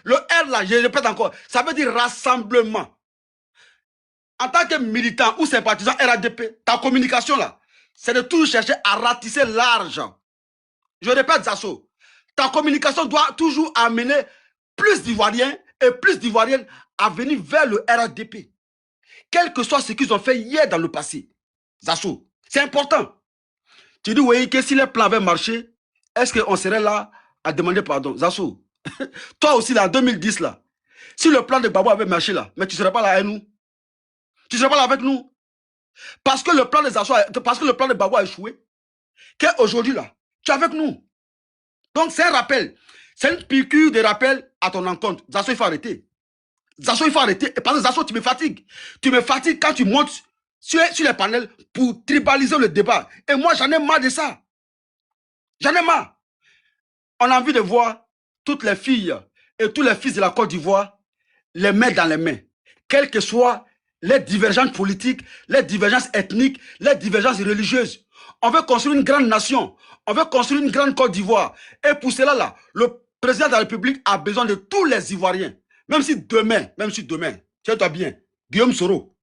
Le R là, je répète encore, ça veut dire rassemblement. En tant que militant ou sympathisant RADP, ta communication là, c'est de toujours chercher à ratisser large. Je répète Zasso, ta communication doit toujours amener plus d'Ivoiriens et plus d'Ivoiriennes à venir vers le RADP. Quel que soit ce qu'ils ont fait hier dans le passé. Zasso, c'est important. Tu dis, oui, que si les plans avaient marché, est-ce qu'on serait là à demander pardon? Zasso, toi aussi, là, en 2010, là, si le plan de Gbagbo avait marché, là, mais tu ne serais pas là avec nous. Tu ne serais pas là avec nous. Parce que le plan de Zasso, parce que le plan de Gbagbo a échoué, qu'aujourd'hui, là, tu es avec nous. Donc, c'est un rappel. C'est une piqûre de rappel à ton encontre. Zasso, il faut arrêter. Zasso, il faut arrêter. Parce que Zasso, tu me fatigues. Tu me fatigues quand tu montes sur les panels pour tribaliser le débat. Et moi, j'en ai marre de ça. J'en ai marre. On a envie de voir toutes les filles et tous les fils de la Côte d'Ivoire les mains dans les mains. Quelles que soient les divergences politiques, les divergences ethniques, les divergences religieuses. On veut construire une grande nation. On veut construire une grande Côte d'Ivoire. Et pour cela, là, le président de la République a besoin de tous les Ivoiriens. Même si demain, tiens-toi bien, Guillaume Soro,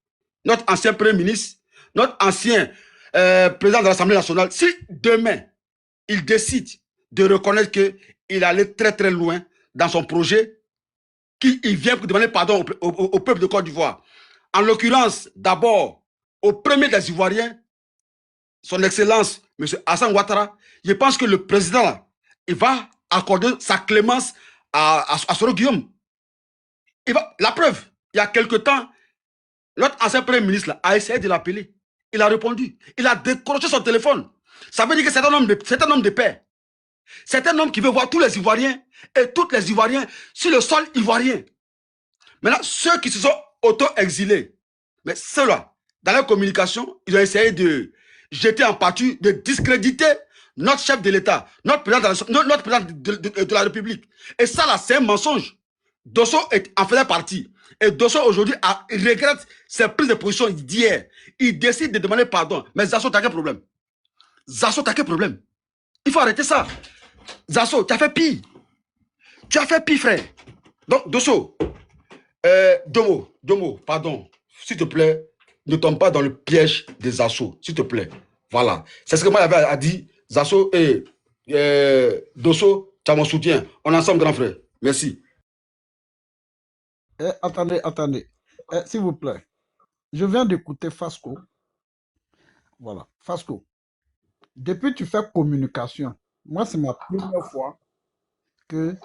notre ancien Premier ministre, notre ancien président de l'Assemblée nationale, si demain, il décide de reconnaître qu'il allait très très loin dans son projet, qu'il vient pour demander pardon au peuple de Côte d'Ivoire. En l'occurrence, d'abord, au premier des Ivoiriens, son Excellence, M. Hassan Ouattara, je pense que le président, là, il va accorder sa clémence à Soro Guillaume. La preuve, il y a quelque temps, notre ancien Premier ministre là, a essayé de l'appeler. Il a répondu. Il a décroché son téléphone. Ça veut dire que c'est un homme de paix. C'est un homme qui veut voir tous les Ivoiriens et toutes les Ivoiriens sur le sol ivoirien. Maintenant, ceux qui se sont auto-exilés, mais ceux-là, dans leur communication, ils ont essayé de jeter en pâture, de discréditer notre chef de l'État, notre président de la République. Et ça, là, c'est un mensonge. Dosso en faisait partie. Et Dosso, aujourd'hui, regrette ses prises de position d'hier. Il décide de demander pardon. Mais Zasso, t'as quel problème? Zasso, t'as quel problème? Il faut arrêter ça. Zasso, tu as fait pire. Tu as fait pire, frère. Donc, Dosso, Domo, pardon. S'il te plaît, ne tombe pas dans le piège des Zasso. S'il te plaît. Voilà. C'est ce que moi j'avais à dire. Zasso et Dosso, tu as mon soutien. On est ensemble, grand frère. Merci. Attendez. S'il vous plaît. Je viens d'écouter Fasco. Voilà. Fasco, depuis que tu fais communication, moi, c'est ma première fois que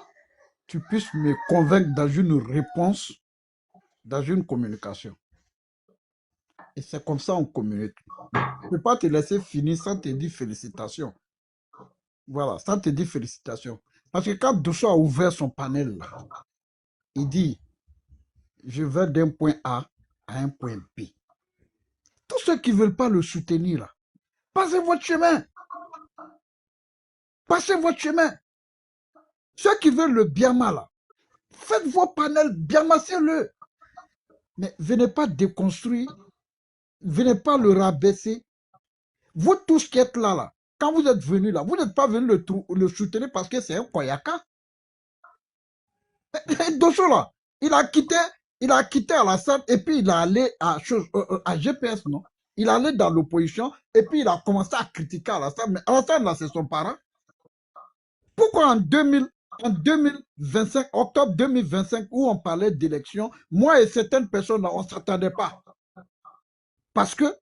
tu puisses me convaincre dans une réponse, dans une communication. Et c'est comme ça on communique. Je ne peux pas te laisser finir sans te dire félicitations. Voilà, sans te dire félicitations. Parce que quand Dosso a ouvert son panel, là, il dit, je vais d'un point A à un point B. Tous ceux qui ne veulent pas le soutenir, là, passez votre chemin. Passez votre chemin. Ceux qui veulent le Biama, là, faites vos panels, biamassez-le. Mais venez pas déconstruire, venez pas le rabaisser. Vous tous qui êtes là, là, quand vous êtes venus là, vous n'êtes pas venus le soutenir parce que c'est un Koyaka. Dosso là, il a quitté Alassane et puis il est allé à GPS, non? Il est allé dans l'opposition et puis il a commencé à critiquer Alassane. Mais Alassane là, c'est son parent. Pourquoi en 2025, octobre 2025, où on parlait d'élection, moi et certaines personnes là, on ne s'attendait pas. Parce que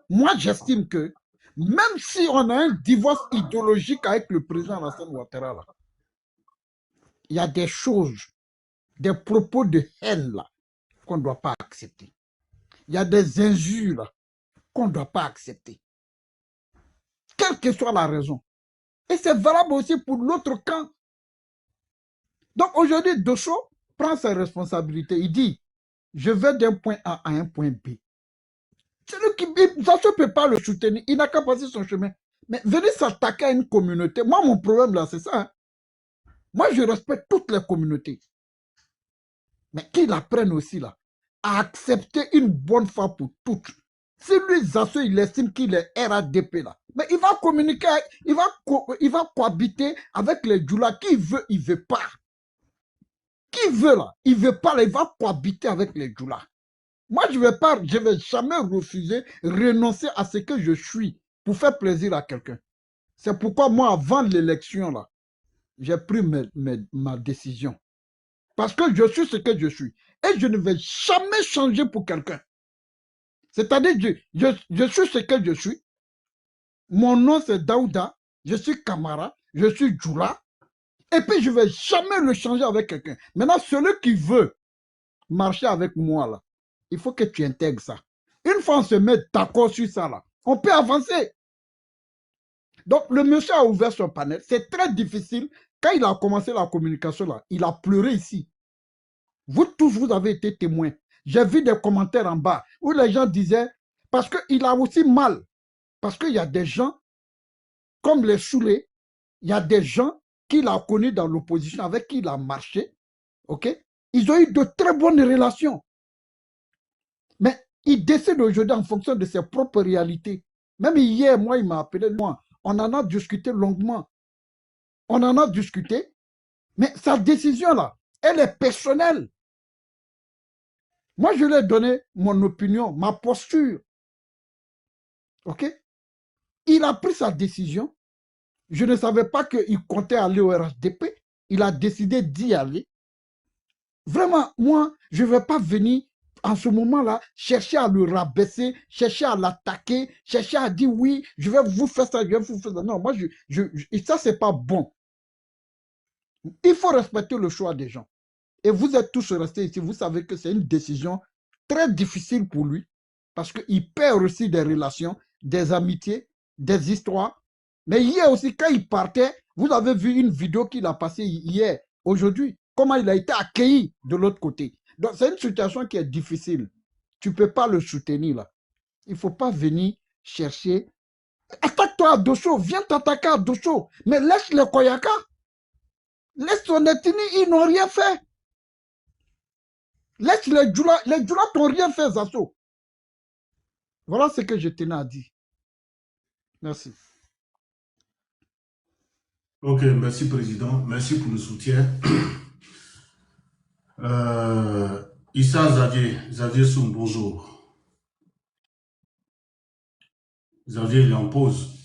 moi, j'estime que même si on a un divorce idéologique avec le président Alassane Ouattara, là, il y a des choses, des propos de haine là, qu'on ne doit pas accepter. Il y a des injures là, qu'on ne doit pas accepter. Quelle que soit la raison. Et c'est valable aussi pour l'autre camp. Donc aujourd'hui, Dosso prend ses responsabilités. Il dit, je vais d'un point A à un point B. Celui qui ne peut pas le soutenir, il n'a qu'à passer son chemin. Mais venir s'attaquer à une communauté, moi, mon problème là, c'est ça. Hein. Moi, je respecte toutes les communautés. Mais qu'ils apprennent aussi là, à accepter une bonne fois pour toutes. Si lui, Zasso, il estime qu'il est RADP là, mais il va communiquer, il va cohabiter avec les Djoula. Qui veut, il veut pas. Qui veut là, il veut pas là, il va cohabiter avec les Djoula. Moi, je vais jamais refuser, renoncer à ce que je suis pour faire plaisir à quelqu'un. C'est pourquoi moi, avant l'élection là, j'ai pris ma décision. Parce que je suis ce que je suis. Et je ne vais jamais changer pour quelqu'un. C'est-à-dire, je suis ce que je suis. Mon nom, c'est Daouda. Je suis Kamara. Je suis Djoula. Et puis, je ne vais jamais le changer avec quelqu'un. Maintenant, celui qui veut marcher avec moi, là, il faut que tu intègres ça. Une fois on se met d'accord sur ça, là, on peut avancer. Donc, le monsieur a ouvert son panel. C'est très difficile. Quand il a commencé la communication, là, il a pleuré ici. Vous tous, vous avez été témoins. J'ai vu des commentaires en bas où les gens disaient, parce qu'il a aussi mal, parce qu'il y a des gens, comme les Soulés, il y a des gens qu'il a connus dans l'opposition, avec qui il a marché, ok? Ils ont eu de très bonnes relations. Mais il décide aujourd'hui en fonction de ses propres réalités. Même hier, moi, il m'a appelé, moi, on en a discuté longuement. On en a discuté, mais sa décision, là, elle est personnelle. Moi, je lui ai donné mon opinion, ma posture. OK? Il a pris sa décision. Je ne savais pas qu'il comptait aller au RHDP. Il a décidé d'y aller. Vraiment, moi, je ne vais pas venir en ce moment-là chercher à le rabaisser, chercher à l'attaquer, chercher à dire oui, je vais vous faire ça, je vais vous faire ça. Non, moi, ça, ce n'est pas bon. Il faut respecter le choix des gens. Et vous êtes tous restés ici, vous savez que c'est une décision très difficile pour lui, parce qu'il perd aussi des relations, des amitiés, des histoires. Mais hier aussi, quand il partait, vous avez vu une vidéo qu'il a passée hier, aujourd'hui, comment il a été accueilli de l'autre côté. Donc, c'est une situation qui est difficile. Tu ne peux pas le soutenir là. Il ne faut pas venir chercher. Attaque-toi à Dosso, viens t'attaquer à Dosso, mais laisse les Koyaka. Laisse son ethnie, ils n'ont rien fait. Laisse les Djoula t'ont rien fait, Zasso. Voilà ce que je tenais à dire. Merci. Ok, merci Président. Merci pour le soutien. Issa Xavier Soum, bonjour. Xavier, il est en pause.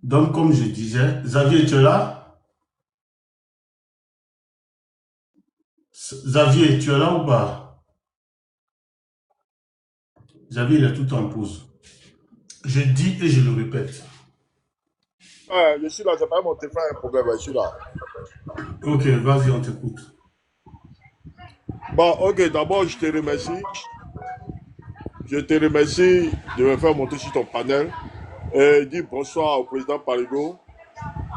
Donc, comme je disais, Xavier, tu es là? Xavier, tu es là ou pas? Xavier, il est tout en pause. Je dis et je le répète. Ouais, je suis là, c'est pas mon téléphone, un problème, je suis là. Ok, vas-y, on t'écoute. Bon, ok, d'abord, je te remercie. Je te remercie de me faire monter sur ton panel. Et dis bonsoir au président Parigo.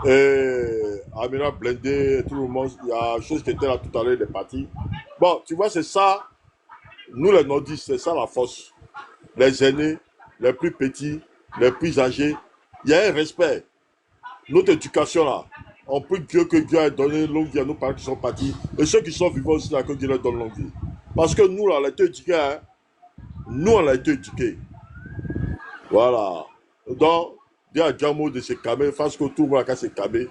Et Amina Blendé, tout le monde. Il y a chose qui était là tout à l'heure, des partis. Bon, tu vois, c'est ça. Nous, les nordistes, c'est ça la force. Les aînés, les plus petits, les plus âgés. Il y a un respect. Notre éducation, là, on prie Dieu que Dieu ait donné longue vie à nos parents qui sont partis. Et ceux qui sont vivants aussi, là, que Dieu leur donne longue vie. Parce que nous, là, on a été éduqués. Hein? Nous, on a été éduqués. Voilà. Donc, il y a un mot de se calmer, parce que tout le monde a se calmer.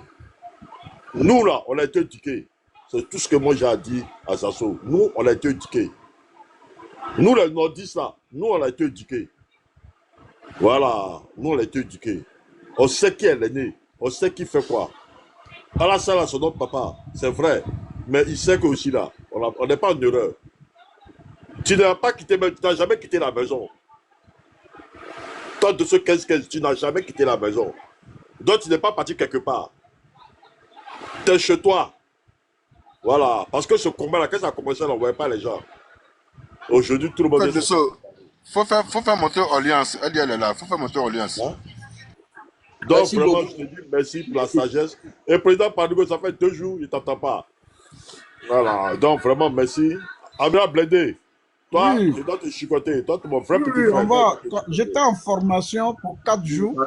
Nous, là, on a été éduqués. C'est tout ce que moi j'ai à dire à Zaso. Nous, on a été éduqués. Nous, les nordistes, là, nous, on a été éduqués. Voilà. Nous, on a été éduqués. On sait qui est l'aîné. On sait qui fait quoi. Alassane, là, c'est notre papa. C'est vrai. Mais il sait que aussi, là, on n'est pas en erreur. Tu n'as pas quitté, tu n'as jamais quitté la maison. Toi, de ce 15-15, tu n'as jamais quitté la maison. Donc, tu n'es pas parti quelque part. Tu es chez toi. Voilà. Parce que ce combat-là, quand ça a commencé, on ne voyait pas les gens. Aujourd'hui, tout le monde est... Faut faire monter Alliance. Elle est là. Faut faire monter Alliance. Hein? Donc, merci vraiment, beaucoup. Je te dis merci pour la sagesse. Et le président Parigo, ça fait 2 jours, il ne t'entend pas. Voilà. Donc, vraiment, merci. Amina Blendé, toi, oui. Je dois te chicoter. Toi, tu es mon vrai petit frère. J'étais en formation pour 4 jours.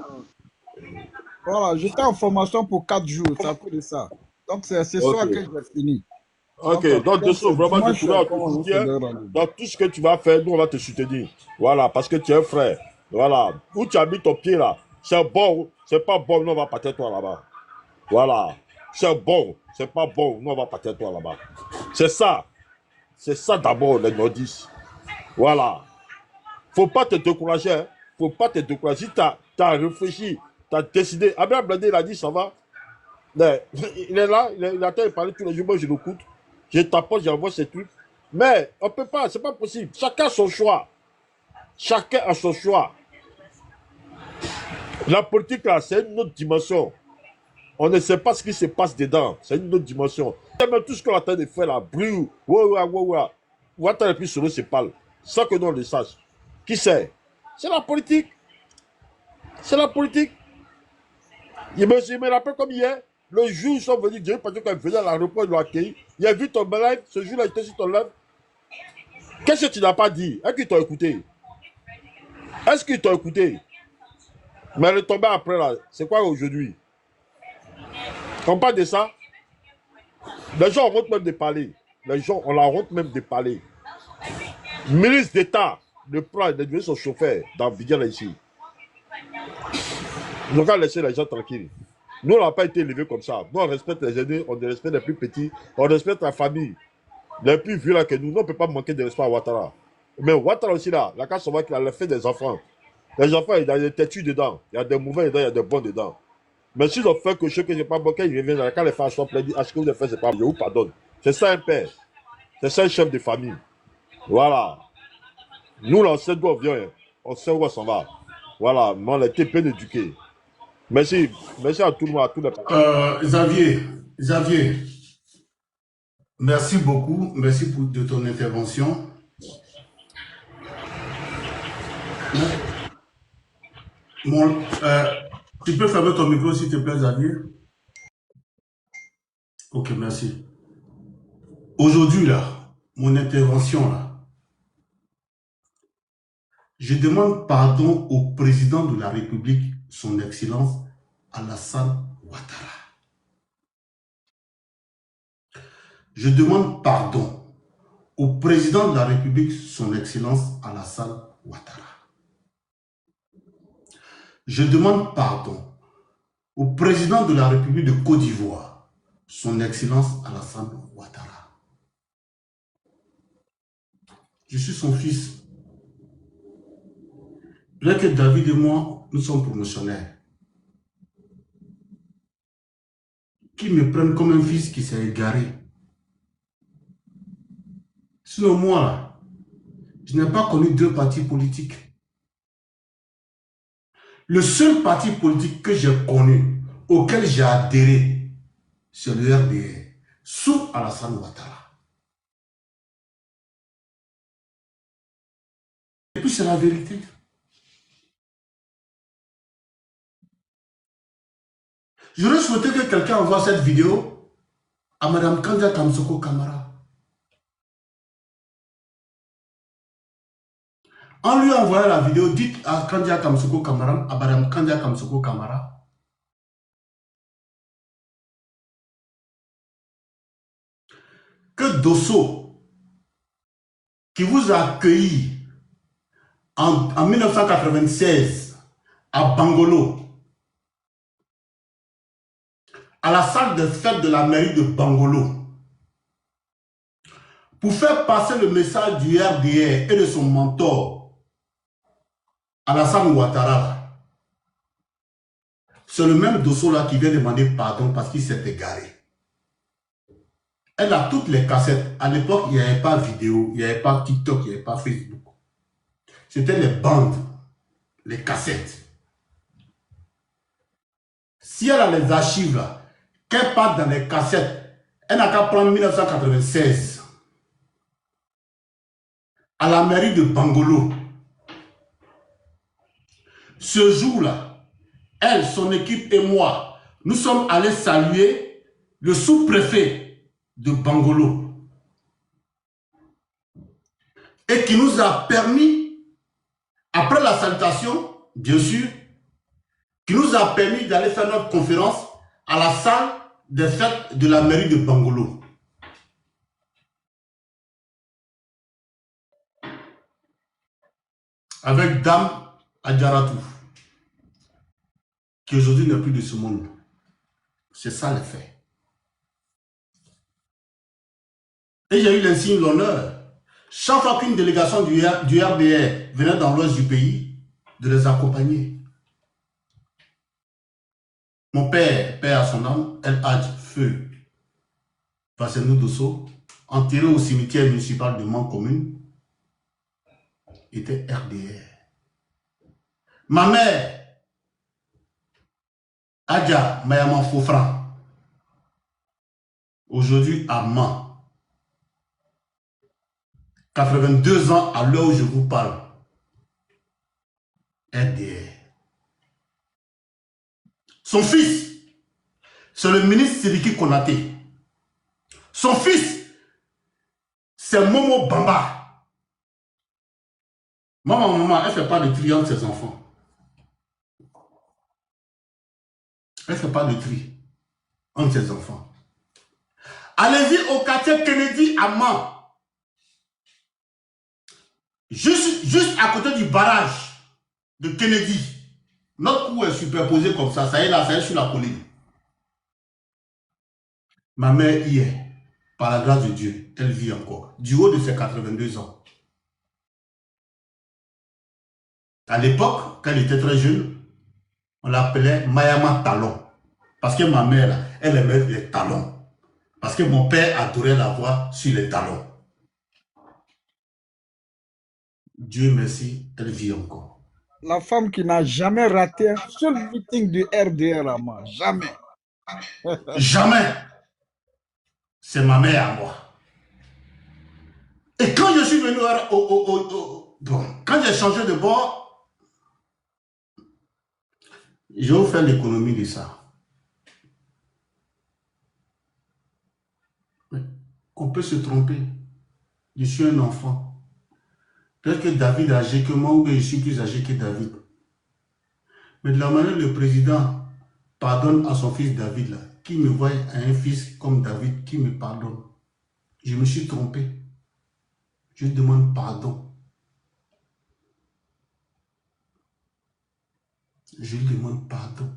Voilà, j'étais en formation pour 4 jours. C'est à cause de ça. Donc, c'est ce soir que j'ai fini. Ok, donc, dessous, vraiment, tu pourras dans tout ce que tu vas faire, nous, on va te soutenir. Voilà, parce que tu es un frère. Voilà. Où tu as mis ton pied là, c'est bon, c'est pas bon, nous, on va partir toi là-bas. Voilà. C'est bon, c'est pas bon, nous, on va partir toi là-bas. C'est ça. C'est ça d'abord, les nordistes. Voilà. Faut pas te décourager. Hein. Faut pas te décourager. Si tu as réfléchi, tu as décidé. Amina Blendé, il a dit, ça va. Mais, il est là, il attend, il parle tous les jours, moi je l'écoute. Je tapote, j'envoie ces trucs. Mais on ne peut pas, c'est pas possible. Chacun a son choix. Chacun a son choix. La politique là, c'est une autre dimension. On ne sait pas ce qui se passe dedans. C'est une autre dimension. Même tout ce qu'on attend de faire là, brûle, ou attends et puis sur eux se parle. Sans que nous on le sache. Qui c'est? C'est la politique. C'est la politique. Je me rappelle comme hier. Le jour où ils sont venus, Dieu, parce que quand ils venaient à l'aéroport, ils l'ont accueilli. Il a vu ton live, ce jour-là, il était sur ton live. Qu'est-ce que tu n'as pas dit? Est-ce qu'ils t'ont écouté? Est-ce qu'ils t'ont écouté? Mais le tombé après, là, c'est quoi aujourd'hui? On parle de ça? Les gens ont honte même de parler. Les gens ont la honte même de parler. Le ministre d'État de prendre, de devenir son chauffeur dans Vidiane ici. Ils n'ont qu'à laisser les gens tranquilles. Nous, on n'a pas été élevés comme ça. Nous, on respecte les aînés, on respecte les plus petits, on respecte la famille. Les plus vieux là que nous, on ne peut pas manquer de respect à Ouattara. Mais Ouattara aussi là, la casse sauvage qu'il a fait des enfants. Les enfants, il y a des têtus dedans, il y a des mauvais dedans, il y a des bons dedans. Mais s'ils ont fait quelque chose que je n'ai pas manqué, ils reviennent dans la cas, les femmes sont pleines, ce que vous avez fait, c'est pas, je vous pardonne. C'est ça un père. C'est ça un chef de famille. Voilà. Nous, là, on sait d'où on vient, on sait où on s'en va. Voilà, mais on a été bien éduqués. Merci. Merci à tout le monde, à tous les parents. Xavier, merci beaucoup. Merci de ton intervention. Tu peux fermer ton micro, s'il te plaît, Xavier? Ok, merci. Aujourd'hui, là, mon intervention, là, je demande pardon au président de la République, son Excellence Alassane Ouattara. Je demande pardon au président de la République, son Excellence Alassane Ouattara. Je demande pardon au président de la République de Côte d'Ivoire, son Excellence Alassane Ouattara. Je suis son fils. Bien que David et moi, nous sommes promotionnaires. Qui me prennent comme un fils qui s'est égaré. Sinon moi, je n'ai pas connu 2 partis politiques. Le seul parti politique que j'ai connu, auquel j'ai adhéré, c'est le RDR, sous Alassane Ouattara. Et puis c'est la vérité. J'aurais souhaité que quelqu'un envoie cette vidéo à Mme Kandia Kamsoko Kamara. En lui envoyant la vidéo, dites à Kandia Kamsoko Kamara, à Mme Kandia Kamsoko Kamara, que Dosso, qui vous a accueilli en 1996 à Bangolo, à la salle de fête de la mairie de Bangolo, pour faire passer le message du RDR et de son mentor, Alassane Ouattara. C'est le même Dosso-là qui vient demander pardon parce qu'il s'est égaré. Elle a toutes les cassettes. À l'époque, il n'y avait pas vidéo, il n'y avait pas TikTok, il n'y avait pas Facebook. C'était les bandes, les cassettes. Si elle a les archives là, qu'elle part dans les cassettes, elle n'a qu'à prendre 1996. À la mairie de Bangolo. Ce jour-là, elle, son équipe et moi, nous sommes allés saluer le sous-préfet de Bangolo. Et qui nous a permis, après la salutation, bien sûr, qui nous a permis d'aller faire notre conférence à la salle des fêtes de la mairie de Bangolo. Avec Dame Adjaratou, qui aujourd'hui n'est plus de ce monde. C'est ça le fait. Et j'ai eu l'insigne l'honneur, chaque fois qu'une délégation du RDR venait dans l'ouest du pays, de les accompagner. Mon père, père à son âme, El Hadj Feu Vassenou Dosso, enterré au cimetière municipal de Mans-Commune, était RDR. Ma mère, Adja Mayama Fofran, aujourd'hui à Mans, 82 ans à l'heure où je vous parle, RDR. Son fils, c'est le ministre Sidiki Konaté. Son fils, c'est Momo Bamba. Maman, elle ne fait pas de tri entre ses enfants. Elle ne fait pas de tri entre ses enfants. Allez-y au quartier Kennedy à Mans. Juste à côté du barrage de Kennedy. Notre cour est superposée comme ça. Ça y est là, ça y est sur la colline. Ma mère y est. Par la grâce de Dieu, elle vit encore. Du haut de ses 82 ans. À l'époque, quand elle était très jeune, on l'appelait Mayama Talon. Parce que ma mère, elle aimait les talons. Parce que mon père adorait la voir sur les talons. Dieu merci, elle vit encore. La femme qui n'a jamais raté un seul meeting du RDR à moi. Jamais. Jamais. C'est ma mère à moi. Et quand je suis venu quand j'ai changé de bord, je vais vous faire l'économie de ça. On peut se tromper. Je suis un enfant. Peut-être que David est âgé que moi, ou je suis plus âgé que David. Mais de la manière le président pardonne à son fils David, là, qui me voit à un fils comme David, qui me pardonne. Je me suis trompé. Je demande pardon. Je lui demande pardon.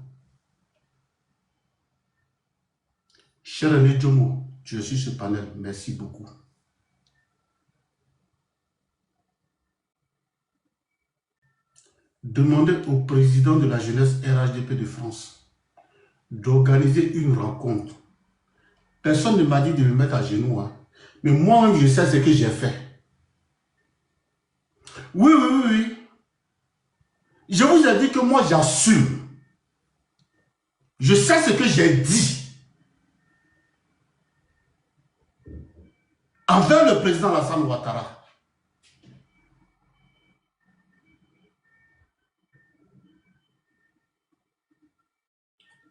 Cher René Djomo, je suis sur ce panel. Merci beaucoup. Demandez au président de la jeunesse RHDP de France d'organiser une rencontre. Personne ne m'a dit de me mettre à genoux. Hein. Mais moi, je sais ce que j'ai fait. Oui. Je vous ai dit que moi, j'assume. Je sais ce que j'ai dit envers le président Alassane Ouattara.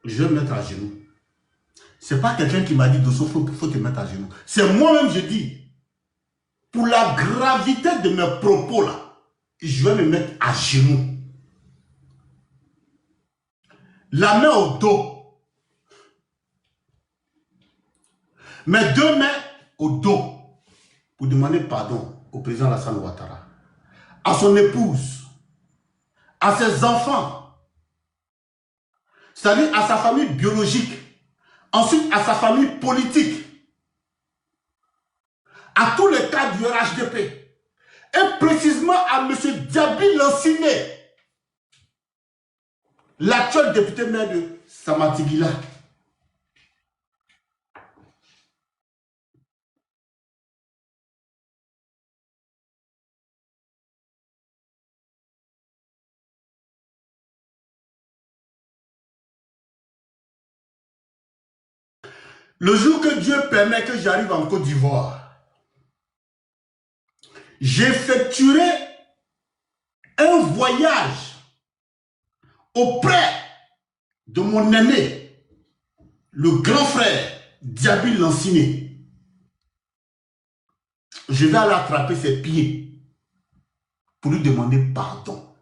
Je vais me mettre à genoux. Ce n'est pas quelqu'un qui m'a dit, Dosso, il faut te mettre à genoux. C'est moi-même, je dis, pour la gravité de mes propos là, je vais me mettre à genoux. La main au dos. Mes deux mains au dos pour demander pardon au président Alassane Ouattara, à son épouse, à ses enfants, c'est-à-dire à sa famille biologique, ensuite à sa famille politique, à tous les cadres du RHDP, et précisément à M. Diaby Lanciné, l'actuel député maire de Samatigila. Le jour que Dieu permet que j'arrive en Côte d'Ivoire, j'effectuerai un voyage auprès de mon aîné, le grand frère Diaby Lanciné. Je vais aller attraper ses pieds pour lui demander pardon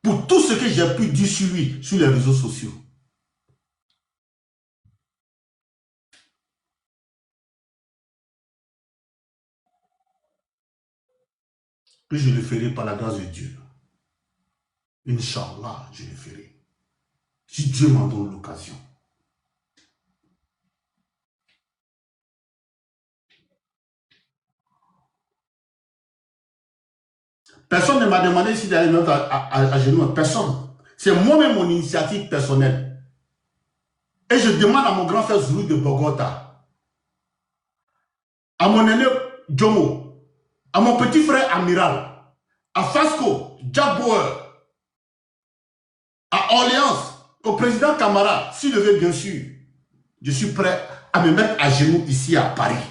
pour tout ce que j'ai pu dire sur lui sur les réseaux sociaux. Que je le ferai par la grâce de Dieu. Inch'Allah, je le ferai. Si Dieu m'en donne l'occasion. Personne ne m'a demandé si d'aller mettre à genoux. Personne. C'est moi-même mon initiative personnelle. Et je demande à mon grand frère Zulu de Bogota, à mon aîné Djomo, à mon petit frère Amiral, à Fasco, Jaguar, à Orléans, au président Camara, s'il le veut bien sûr, je suis prêt à me mettre à genoux ici à Paris.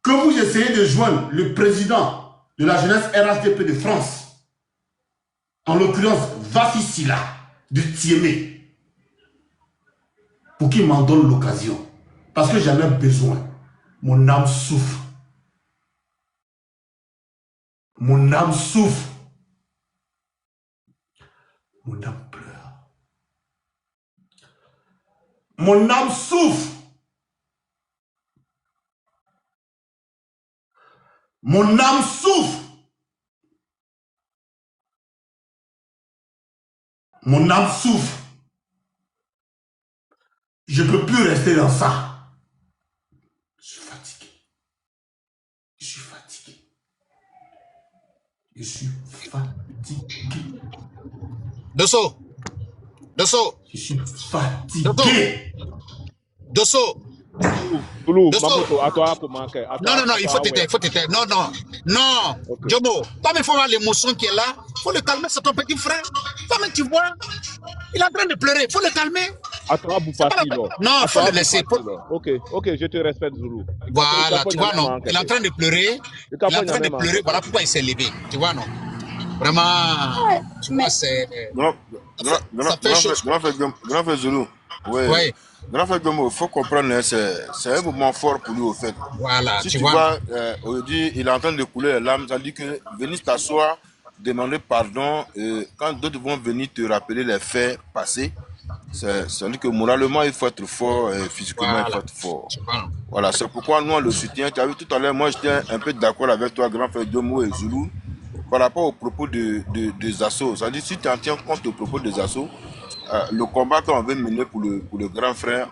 Que vous essayez de joindre le président de la jeunesse RHDP de France, en l'occurrence Vassi Silla de Tiémé, pour qu'il m'en donne l'occasion. Parce que j'en ai besoin. Mon âme souffre. Mon âme souffre. Mon âme pleure. Mon âme souffre. Mon âme souffre. Mon âme souffre. Je ne peux plus rester dans ça. Je suis fatigué. Je suis fatigué. Je suis fatigué. Dosso. Dosso. Je suis fatigué. Dosso. Loulou, Mamoto, à toi pour manquer. Non, il faut t'éteindre, Non. Okay. Jomo, toi-même, il faut voir l'émotion qui est là. Il faut le calmer, c'est ton petit frère. Toi-même, tu vois, il est en train de pleurer. Il faut le calmer. Attends, Boufati, là. Non, il faut le laisser. Ok, je te respecte, Zulu. Voilà, tu vois, non. Il est en train de pleurer. Voilà pourquoi il s'est levé. Tu vois, non. Vraiment, tu vois, c'est... Grand frère Zulu. Oui. Grand frère Gomo, il faut comprendre, c'est un moment fort pour lui au fait. Voilà, si tu vois, aujourd'hui, il est en train de couler les larmes, ça dit que venir t'asseoir, demander pardon, quand d'autres vont venir te rappeler les faits passés, ça dit que moralement, il faut être fort, et physiquement, il faut être fort. Voilà, c'est pourquoi nous, on le soutient. Tu as vu tout à l'heure, moi, j'étais un peu d'accord avec toi, grand frère Gomo et Zulu, par rapport aux propos des assauts. Ça dit, si tu en tiens compte aux propos des assauts, le combat qu'on veut mener pour le grand frère,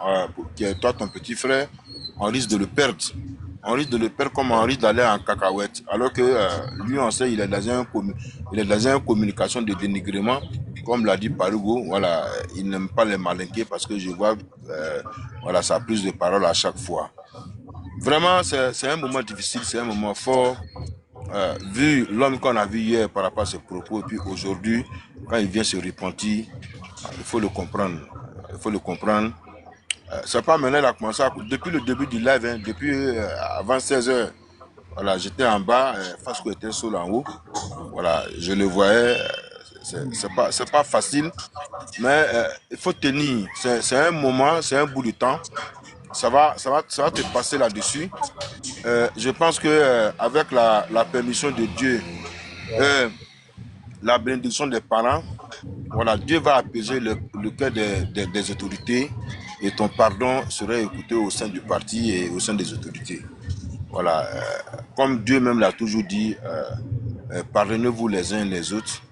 qui est toi ton petit frère, on risque de le perdre. On risque de le perdre comme on risque d'aller en cacahuète. Alors que lui, on sait, il est dans une communication de dénigrement. Comme l'a dit Parugo, voilà, il n'aime pas les malinqués parce que je vois voilà, sa prise de parole à chaque fois. Vraiment, c'est un moment difficile, c'est un moment fort. vu l'homme qu'on a vu hier par rapport à ses propos, et puis aujourd'hui, quand il vient se repentir, il faut le comprendre. Il faut le comprendre. C'est pas maintenant, il a commencé depuis le début du live, hein, depuis avant 16h. Voilà, j'étais en bas, Fasco était seul en haut. Voilà, je le voyais. C'est pas facile, mais il faut tenir. C'est un moment, c'est un bout de temps. Ça va te passer là-dessus. Je pense que avec la permission de Dieu, la bénédiction des parents, voilà, Dieu va apaiser le cœur des autorités et ton pardon sera écouté au sein du parti et au sein des autorités. Voilà, comme Dieu même l'a toujours dit, pardonnez-vous les uns les autres.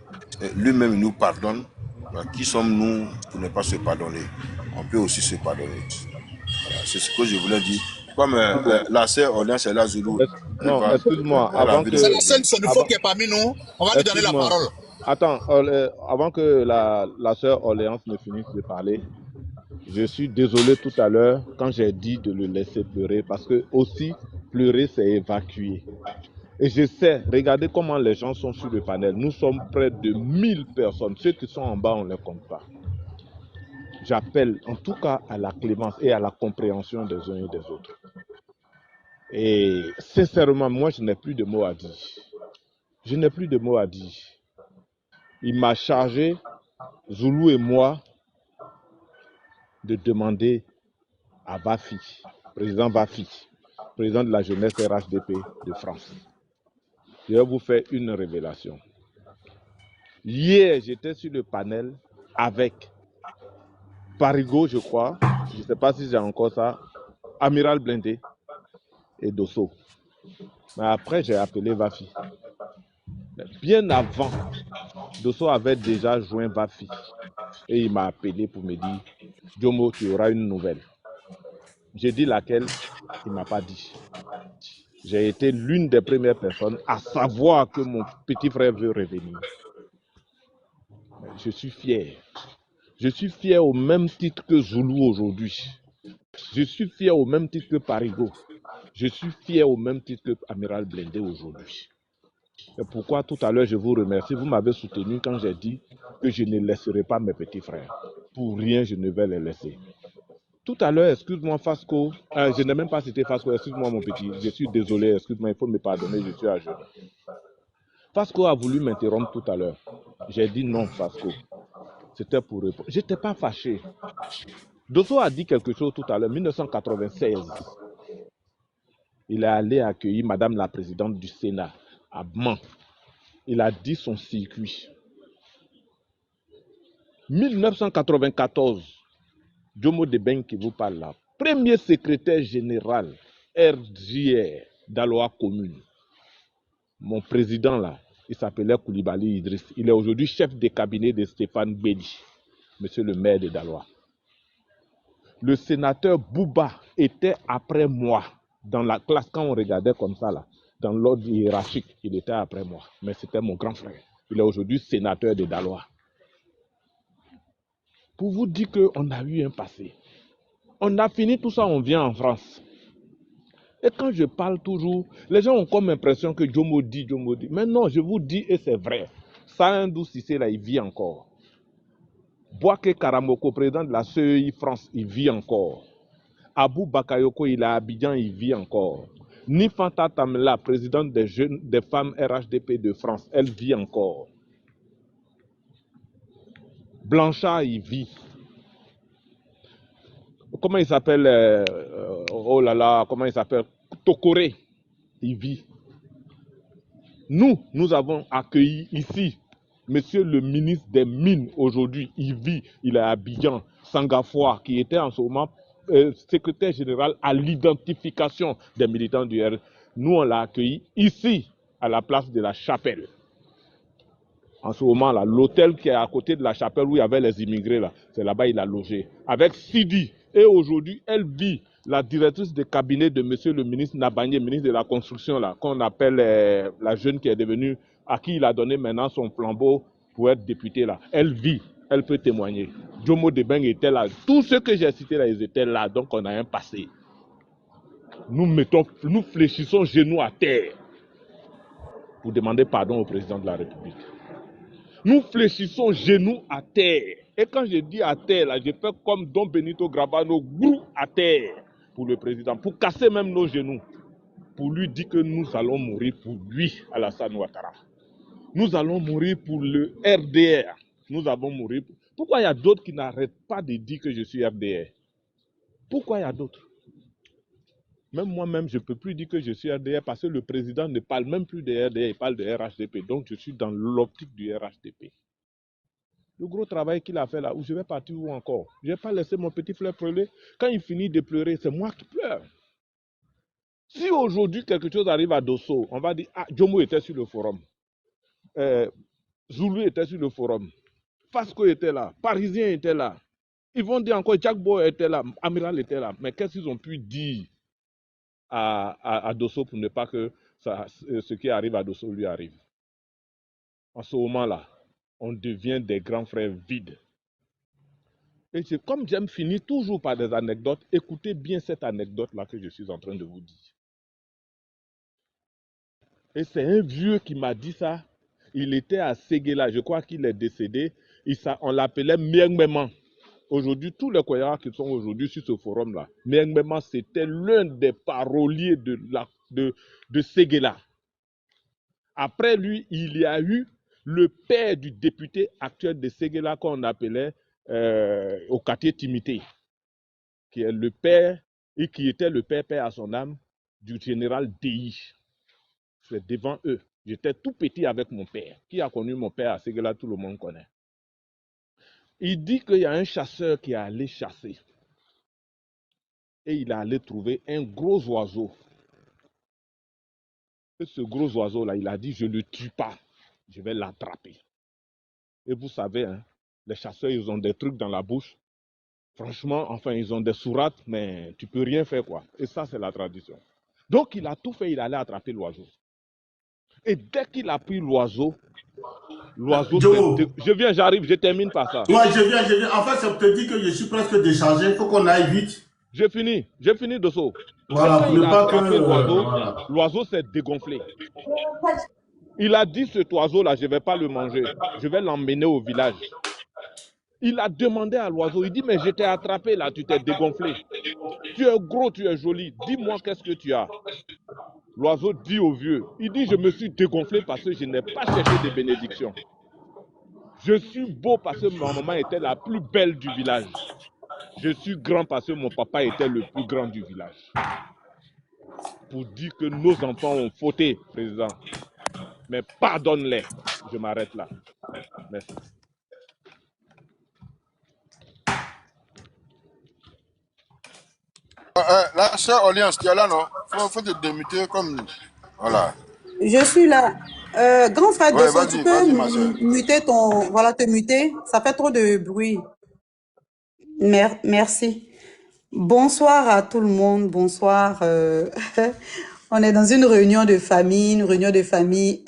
Lui-même nous pardonne. Voilà, qui sommes-nous pour ne pas se pardonner? On peut aussi se pardonner. Voilà, c'est ce que je voulais dire. Comme la sœur Orléans, c'est la Zulu. Non, excuse-moi. C'est la seule Sonifo qui est parmi nous. On va lui donner la parole. Attends, avant que la sœur Orléans ne finisse de parler, je suis désolé tout à l'heure quand j'ai dit de le laisser pleurer parce que aussi pleurer c'est évacuer. Et je sais, regardez comment les gens sont sur le panel. Nous sommes près de 1000 personnes. Ceux qui sont en bas, on ne les compte pas. J'appelle en tout cas à la clémence et à la compréhension des uns et des autres. Et sincèrement, moi, je n'ai plus de mots à dire. Je n'ai plus de mots à dire. Il m'a chargé, Zoulou et moi, de demander à Vafi, président Vafi, président de la jeunesse RHDP de France. Je vais vous faire une révélation. Hier, j'étais sur le panel avec Parigo, je crois, je ne sais pas si j'ai encore ça, Amiral Blindé et Dosso. Mais après, j'ai appelé Vafi. Bien avant, Dosso avait déjà joint Vafi. Et il m'a appelé pour me dire, Jomo, tu auras une nouvelle. J'ai dit laquelle, il ne m'a pas dit. J'ai été l'une des premières personnes à savoir que mon petit frère veut revenir. Je suis fier. Je suis fier au même titre que Zoulou aujourd'hui. Je suis fier au même titre que Parigo. Je suis fier au même titre que Amiral Blindé aujourd'hui. Et pourquoi tout à l'heure je vous remercie, vous m'avez soutenu quand j'ai dit que je ne laisserai pas mes petits frères. Pour rien, je ne vais les laisser. Tout à l'heure, excuse-moi Fasco, je n'ai même pas cité Fasco, excuse-moi mon petit, je suis désolé, excuse-moi, il faut me pardonner, je suis à jeun. Fasco a voulu m'interrompre tout à l'heure. J'ai dit non Fasco. C'était pour répondre. Je n'étais pas fâché. Dosso a dit quelque chose tout à l'heure, 1996. Il est allé accueillir Madame la Présidente du Sénat à Mans. Il a dit son circuit. 1994, Jomo Debeng qui vous parle là, premier secrétaire général RJR d'Aloa Commune. Mon président là, il s'appelait Koulibaly Idriss. Il est aujourd'hui chef de cabinet de Stéphane Béli, monsieur le maire de Daloa. Le sénateur Bouba était après moi dans la classe quand on regardait comme ça là. Dans l'ordre hiérarchique, il était après moi. Mais c'était mon grand frère. Il est aujourd'hui sénateur de Daloa. Pour vous dire qu'on a eu un passé. On a fini tout ça, on vient en France. Et quand je parle toujours, les gens ont comme impression que Jomo dit. Mais non, je vous dis, et c'est vrai. Saindou Cissé, là, il vit encore. Boaké Karamoko, président de la CEI France, il vit encore. Abou Bakayoko, il est à Abidjan, il vit encore. Nifanta Tamela, présidente des femmes RHDP de France, elle vit encore. Blanchard, il vit. Comment il s'appelle oh là là, comment il s'appelle Tokoré, il vit. Nous avons accueilli ici monsieur le ministre des Mines aujourd'hui, il vit, il est à Abidjan, Sangafoua, qui était en ce moment secrétaire général à l'identification des militants du RS. Nous, on l'a accueilli ici, à la place de la chapelle. En ce moment-là, l'hôtel qui est à côté de la chapelle où il y avait les immigrés, là, c'est là-bas il a logé. Avec Sidi. Et aujourd'hui, elle vit, la directrice de cabinet de monsieur le ministre Nabagné, ministre de la Construction, là, qu'on appelle la jeune qui est devenue, à qui il a donné maintenant son flambeau pour être député là. Elle vit, elle peut témoigner. Jomo Debeng était là. Tous ceux que j'ai cités là, ils étaient là. Donc on a un passé. Nous fléchissons genoux à terre. pour demander pardon au président de la République. Nous fléchissons genoux à terre. Et quand je dis à terre, là, je fais comme Don Benito Grabano, grou à terre pour le président, pour casser même nos genoux, pour lui dire que nous allons mourir pour lui, Alassane Ouattara. Nous allons mourir pour le RDR. Nous allons mourir. Pourquoi il y a d'autres qui n'arrêtent pas de dire que je suis RDR? Pourquoi il y a d'autres? Même moi-même, je ne peux plus dire que je suis RDR parce que le président ne parle même plus de RDR, il parle de RHDP. Donc, je suis dans l'optique du RHDP. Le gros travail qu'il a fait là, où je vais partir où encore? Je ne vais pas laisser mon petit frère pleurer. Quand il finit de pleurer, c'est moi qui pleure. Si aujourd'hui quelque chose arrive à Dosso, on va dire, ah, Jomo était sur le forum. Zulu était sur le forum. Fasco était là. Parisien était là. Ils vont dire encore, Jack Boy était là. Amiral était là. Mais qu'est-ce qu'ils ont pu dire à Dosso pour ne pas que ce qui arrive à Dosso lui arrive? En ce moment-là, on devient des grands frères vides. Et c'est comme j'aime finir toujours par des anecdotes. Écoutez bien cette anecdote-là que je suis en train de vous dire. Et c'est un vieux qui m'a dit ça. Il était à Séguéla, je crois qu'il est décédé. On l'appelait Miengmeman. Aujourd'hui, tous les Koyara qui sont aujourd'hui sur ce forum-là, Miengmeman, c'était l'un des paroliers de Séguéla. Après lui, il y a eu le père du député actuel de Séguéla qu'on appelait au quartier Timité, qui est le père, et qui était le père à son âme, du général Déhi. C'est devant eux. J'étais tout petit avec mon père. Qui a connu mon père à Séguéla, tout le monde connaît. Il dit qu'il y a un chasseur qui est allé chasser. Et il est allé trouver un gros oiseau. Et ce gros oiseau-là, il a dit, je ne le tue pas. Je vais l'attraper. Et vous savez, hein, les chasseurs, ils ont des trucs dans la bouche. Franchement, enfin, ils ont des sourates, mais tu peux rien faire, quoi. Et ça, c'est la tradition. Donc, il a tout fait, il allait attraper l'oiseau. Et dès qu'il a pris l'oiseau, je viens, j'arrive, je termine par ça. Ouais, je viens. En fait, ça te dit que je suis presque déchargé, il faut qu'on aille vite. J'ai fini Dosso. Voilà, quand il a attrapé l'oiseau, l'oiseau s'est dégonflé. Il a dit, cet oiseau-là, je ne vais pas le manger, je vais l'emmener au village. Il a demandé à l'oiseau, il dit, mais je t'ai attrapé là, tu t'es dégonflé. Tu es gros, tu es joli, dis-moi qu'est-ce que tu as. L'oiseau dit au vieux, il dit, je me suis dégonflé parce que je n'ai pas cherché de bénédiction. Je suis beau parce que ma maman était la plus belle du village. Je suis grand parce que mon papa était le plus grand du village. Pour dire que nos enfants ont fauté, président. Mais pardonne-les. Je m'arrête là. Merci. La sœur Alliance, tu es là, non? Faut te démuter comme... Voilà. Je suis là. Grand frère Ouais, Dosso, tu peux muter ton... Voilà, te muter. Ça fait trop de bruit. Merci. Bonsoir à tout le monde. Bonsoir. On est dans une réunion de famille,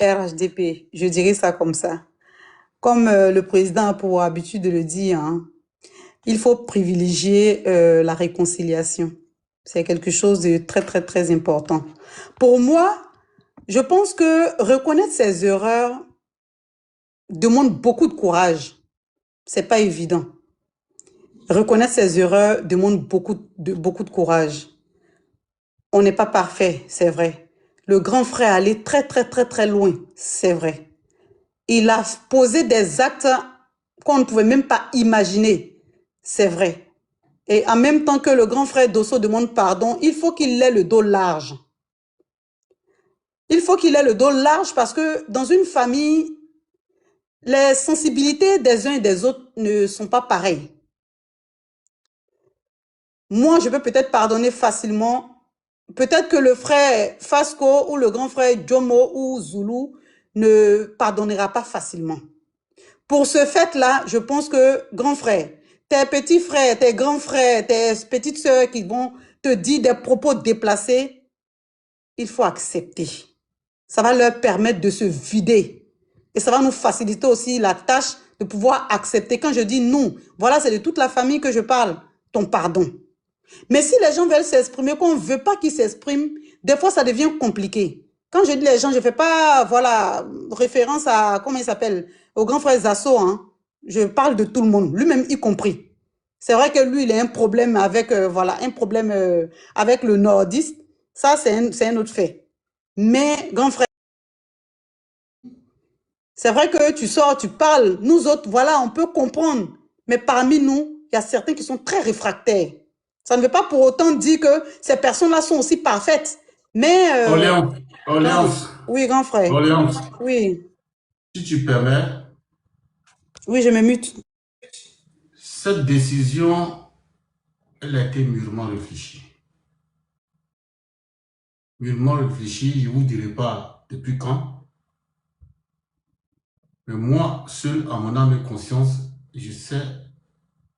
RHDP. Je dirais ça comme ça. Comme le président a pour habitude de le dire, hein, il faut privilégier la réconciliation. C'est quelque chose de très, très, très important. Pour moi, je pense que reconnaître ses erreurs demande beaucoup de courage. C'est pas évident. Reconnaître ses erreurs demande beaucoup de courage. On n'est pas parfait, c'est vrai. Le grand frère est allé très, très, très, très loin, c'est vrai. Il a posé des actes qu'on ne pouvait même pas imaginer, c'est vrai. Et en même temps que le grand frère Dosso demande pardon, il faut qu'il ait le dos large. Il faut qu'il ait le dos large parce que dans une famille, les sensibilités des uns et des autres ne sont pas pareilles. Moi, je peux peut-être pardonner facilement. Peut-être que le frère Fasco ou le grand frère Jomo ou Zulu ne pardonnera pas facilement. Pour ce fait-là, je pense que, grand frère, tes petits frères, tes grands frères, tes petites sœurs qui vont te dire des propos déplacés, il faut accepter. Ça va leur permettre de se vider. Et ça va nous faciliter aussi la tâche de pouvoir accepter. Quand je dis nous, voilà, c'est de toute la famille que je parle, ton pardon. Mais si les gens veulent s'exprimer, qu'on ne veut pas qu'ils s'expriment, des fois ça devient compliqué. Quand je dis les gens, je ne fais pas, voilà, référence à, comment il s'appelle, au grand frère Zasso, hein. Je parle de tout le monde, lui-même y compris. C'est vrai que lui, il a un problème avec, voilà, un problème avec le nordiste. Ça, c'est un autre fait. Mais, grand frère, c'est vrai que tu sors, tu parles. Nous autres, voilà, on peut comprendre. Mais parmi nous, il y a certains qui sont très réfractaires. Ça ne veut pas pour autant dire que ces personnes-là sont aussi parfaites. Mais... Orléans. Oui, grand frère. Orléans. Oui. Si tu permets. Oui, je me mute. Cette décision, elle a été mûrement réfléchie. Mûrement réfléchie, je ne vous dirai pas depuis quand. Mais moi, seul, à mon âme et conscience, je sais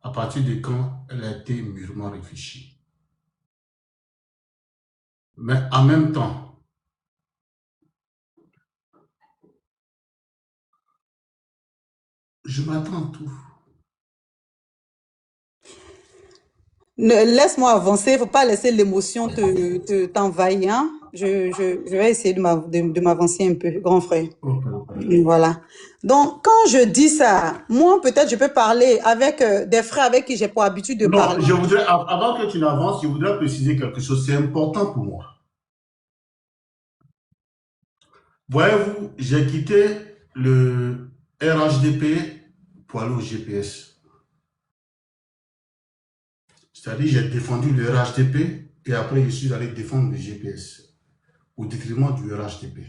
à partir de quand elle a été mûrement réfléchie. Mais en même temps, je m'attends à tout. Laisse-moi avancer, il ne faut pas laisser l'émotion t'envahir. Hein? Je vais essayer de m'avancer un peu, grand frère. Okay. Voilà. Donc, quand je dis ça, moi, peut-être, je peux parler avec des frères avec qui j'ai pour habitude de parler. Non, je voudrais, avant que tu n'avances, je voudrais préciser quelque chose. C'est important pour moi. Voyez-vous, j'ai quitté le RHDP pour aller au GPS. C'est-à-dire, j'ai défendu le RHDP et après, je suis allé défendre le GPS au détriment du RHDP.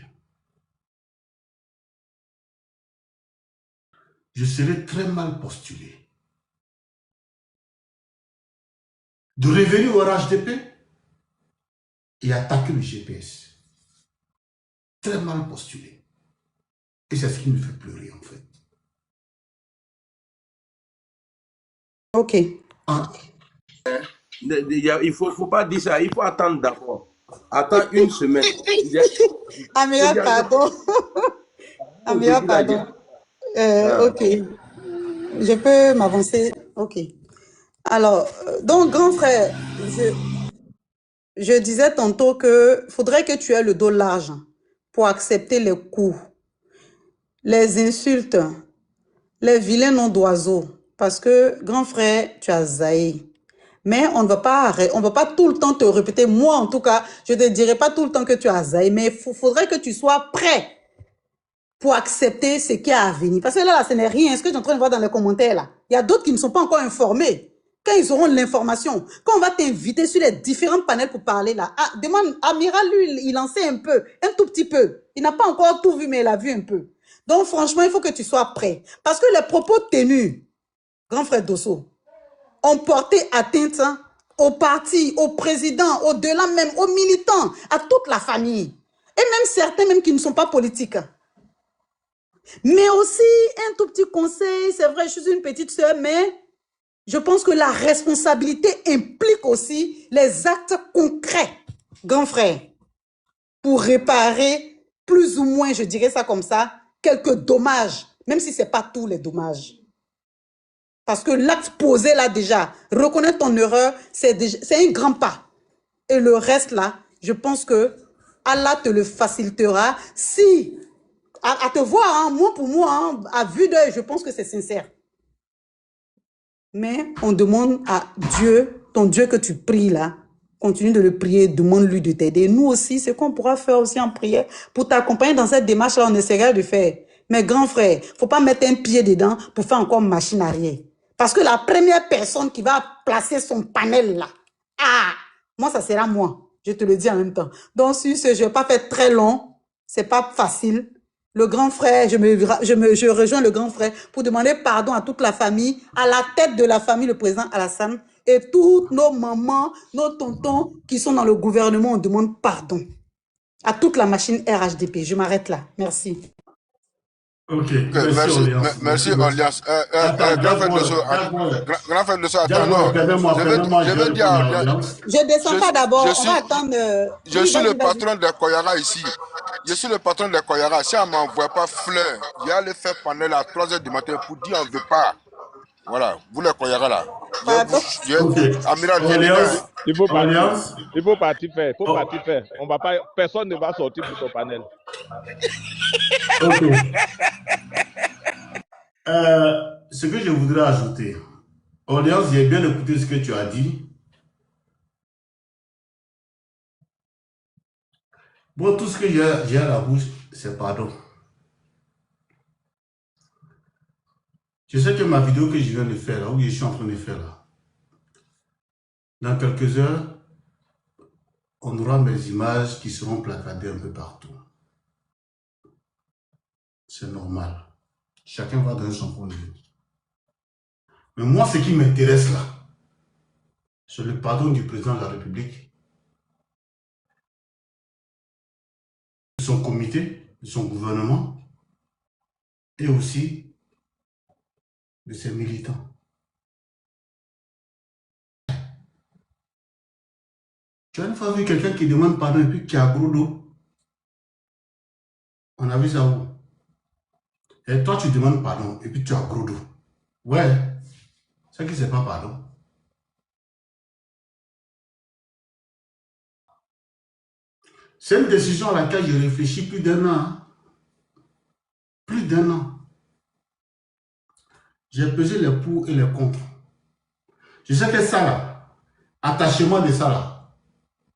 Je serais très mal postulé de revenir au RHDP et attaquer le GPS. Très mal postulé. Et c'est ce qui me fait pleurer, en fait. Ok. Ah. Il faut pas dire ça, il faut attendre d'abord. Attends une semaine. Amira, pardon. Amira, pardon. Ok. Je peux m'avancer. Ok. Alors, donc, grand frère, je disais tantôt que faudrait que tu aies le dos large pour accepter les coups, les insultes, les vilains noms d'oiseaux. Parce que, grand frère, tu as zaï. Mais on ne va pas tout le temps te répéter. Moi, en tout cas, je ne te dirai pas tout le temps que tu as zaï. Mais il faudrait que tu sois prêt pour accepter ce qui est à venir. Parce que là, ce n'est rien. Ce que tu es en train de voir dans les commentaires, là, il y a d'autres qui ne sont pas encore informés. Quand ils auront l'information, quand on va t'inviter sur les différents panels pour parler, là, demande, Amira, lui, il en sait un peu, un tout petit peu. Il n'a pas encore tout vu, mais il a vu un peu. Donc, franchement, il faut que tu sois prêt. Parce que les propos tenus, grand frère Dosso, ont porté atteinte au parti, au président, au-delà même, aux militants, à toute la famille. Et même certains même qui ne sont pas politiques. Mais aussi, un tout petit conseil, c'est vrai, je suis une petite sœur, mais je pense que la responsabilité implique aussi les actes concrets, grand frère, pour réparer plus ou moins, je dirais ça comme ça, quelques dommages, même si ce n'est pas tous les dommages. Parce que l'acte posé là déjà, reconnaître ton erreur, c'est un grand pas. Et le reste là, je pense que Allah te le facilitera si, à te voir, hein, moi pour moi, hein, à vue d'œil, je pense que c'est sincère. Mais on demande à Dieu, ton Dieu que tu pries là, continue de le prier, demande-lui de t'aider. Nous aussi, c'est qu'on pourra faire aussi en prière pour t'accompagner dans cette démarche-là, on essaiera de faire. Mais grand frère, faut pas mettre un pied dedans pour faire encore machine arrière. Parce que la première personne qui va placer son panel là, moi ça sera moi, je te le dis en même temps. Donc sur ce, je vais pas faire très long, c'est pas facile. Le grand frère, je rejoins le grand frère pour demander pardon à toute la famille, à la tête de la famille, le président Alassane, et toutes nos mamans, nos tontons qui sont dans le gouvernement, on demande pardon. À toute la machine RHDP. Je m'arrête là. Merci. Ok, merci Alliance. Grand frère de ça, attends, je veux dire, je descends pas d'abord, on va attendre. Je suis le patron des Koyara ici. Je suis le patron des Koyara. Si on ne m'envoie pas fleurs, je vais aller faire panel à 3 h du matin pour dire on ne veut pas. Voilà, vous les Koyara là. Pardon. Amiral, il faut partir. Il faut partir faire. Oh. On va pas, personne ne va sortir pour ton panel. Ok. Ce que je voudrais ajouter, Orléans, j'ai bien écouté ce que tu as dit. Bon, tout ce que j'ai à la bouche, c'est pardon. Je sais que ma vidéo que je viens de faire, là, où je suis en train de faire, là, dans quelques heures, on aura mes images qui seront placardées un peu partout. C'est normal. Chacun va donner son point de vue. Mais moi, ce qui m'intéresse là, c'est le pardon du président de la République, de son comité, de son gouvernement, et aussi de ses militants. Tu as une fois vu quelqu'un qui demande pardon et puis qui a gros dos? On a vu ça où? Et toi, tu demandes pardon et puis tu as gros dos. Ouais, c'est que c'est pas pardon. C'est une décision à laquelle je réfléchis plus d'un an. Hein. Plus d'un an. J'ai pesé les pour et les contre. Je sais que ça là, attachement de ça là,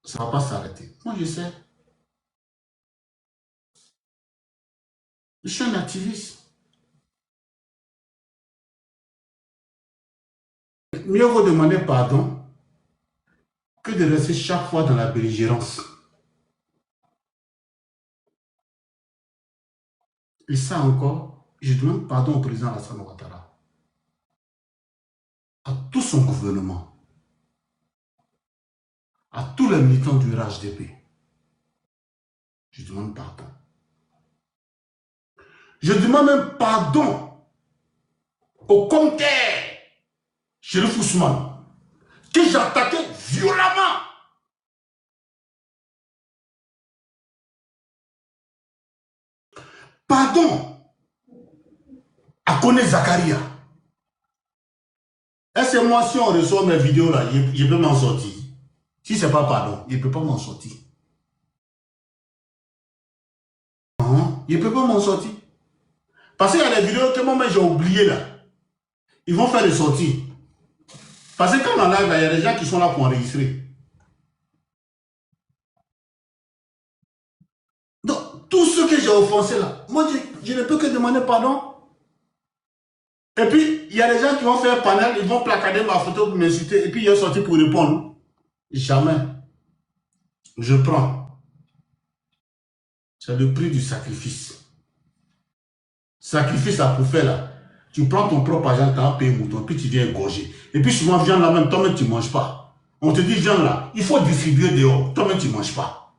ça ne va pas s'arrêter. Moi, je sais. Je suis un activiste. Mieux vaut demander pardon que de rester chaque fois dans la belligérance. Et ça encore, je demande pardon au président Alassane Ouattara, à tout son gouvernement, à tous les militants du RHDP. Je demande pardon. Je demande même pardon au commissaire Chérif Ousmane, que j'ai attaqué violemment. Pardon à Kone Zakaria. Est-ce que moi, si on reçoit mes vidéos là, je peux m'en sortir? Si ce n'est pas pardon, il ne peut pas m'en sortir. Il ne peut pas m'en sortir. Parce qu'il y a des vidéos que moi j'ai oublié là. Ils vont faire des sorties. Parce que quand on live, il y a des gens qui sont là pour enregistrer. Donc, tout ce que j'ai offensé là, moi je ne peux que demander pardon. Et puis, il y a des gens qui vont faire panel, ils vont placarder ma photo pour m'insulter, et puis ils sont sortis pour répondre. Jamais. Je prends. C'est le prix du sacrifice. Sacrifice à pour faire là. Tu prends ton propre argent, tu as payé mouton, puis tu viens égorger. Et puis souvent, viens là même, toi-même tu ne manges pas. On te dit, viens là, il faut distribuer dehors, toi-même tu ne manges pas.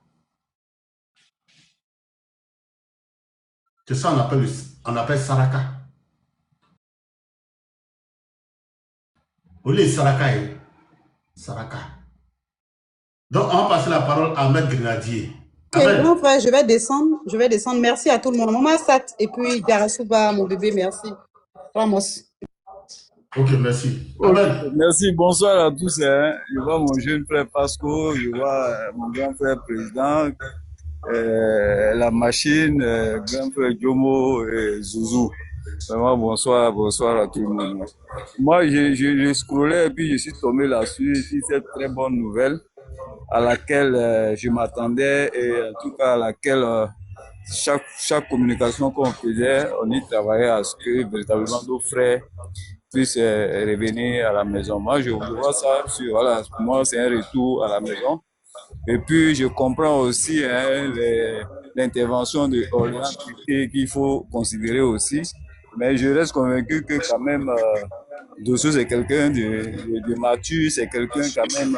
C'est ça on appelle Saraka. Olé Saraka. Saraka. Donc on va passer la parole à Maître Grenadier. Ok, grand frère, je vais descendre. Merci à tout le monde. Maman Sat et puis Garasuba, mon bébé, merci. Ramos. Ok, merci. Merci, bonsoir à tous. Hein. Je vois mon jeune frère Pasco, je vois mon grand frère président, la machine, grand frère Jomo et Zouzou. Vraiment, bonsoir à tout le monde. Moi, je scrollais et puis je suis tombé là-dessus, sur cette très bonne nouvelle à laquelle je m'attendais et en tout cas à laquelle chaque communication qu'on faisait, on y travaillait à ce que véritablement nos frères puissent revenir à la maison. Moi, je vois ça, voilà, pour moi, c'est un retour à la maison. Et puis, je comprends aussi hein, l'intervention de Orléans qu'il faut considérer aussi. Mais je reste convaincu que quand même, Dosso, c'est quelqu'un de mature, c'est quelqu'un quand même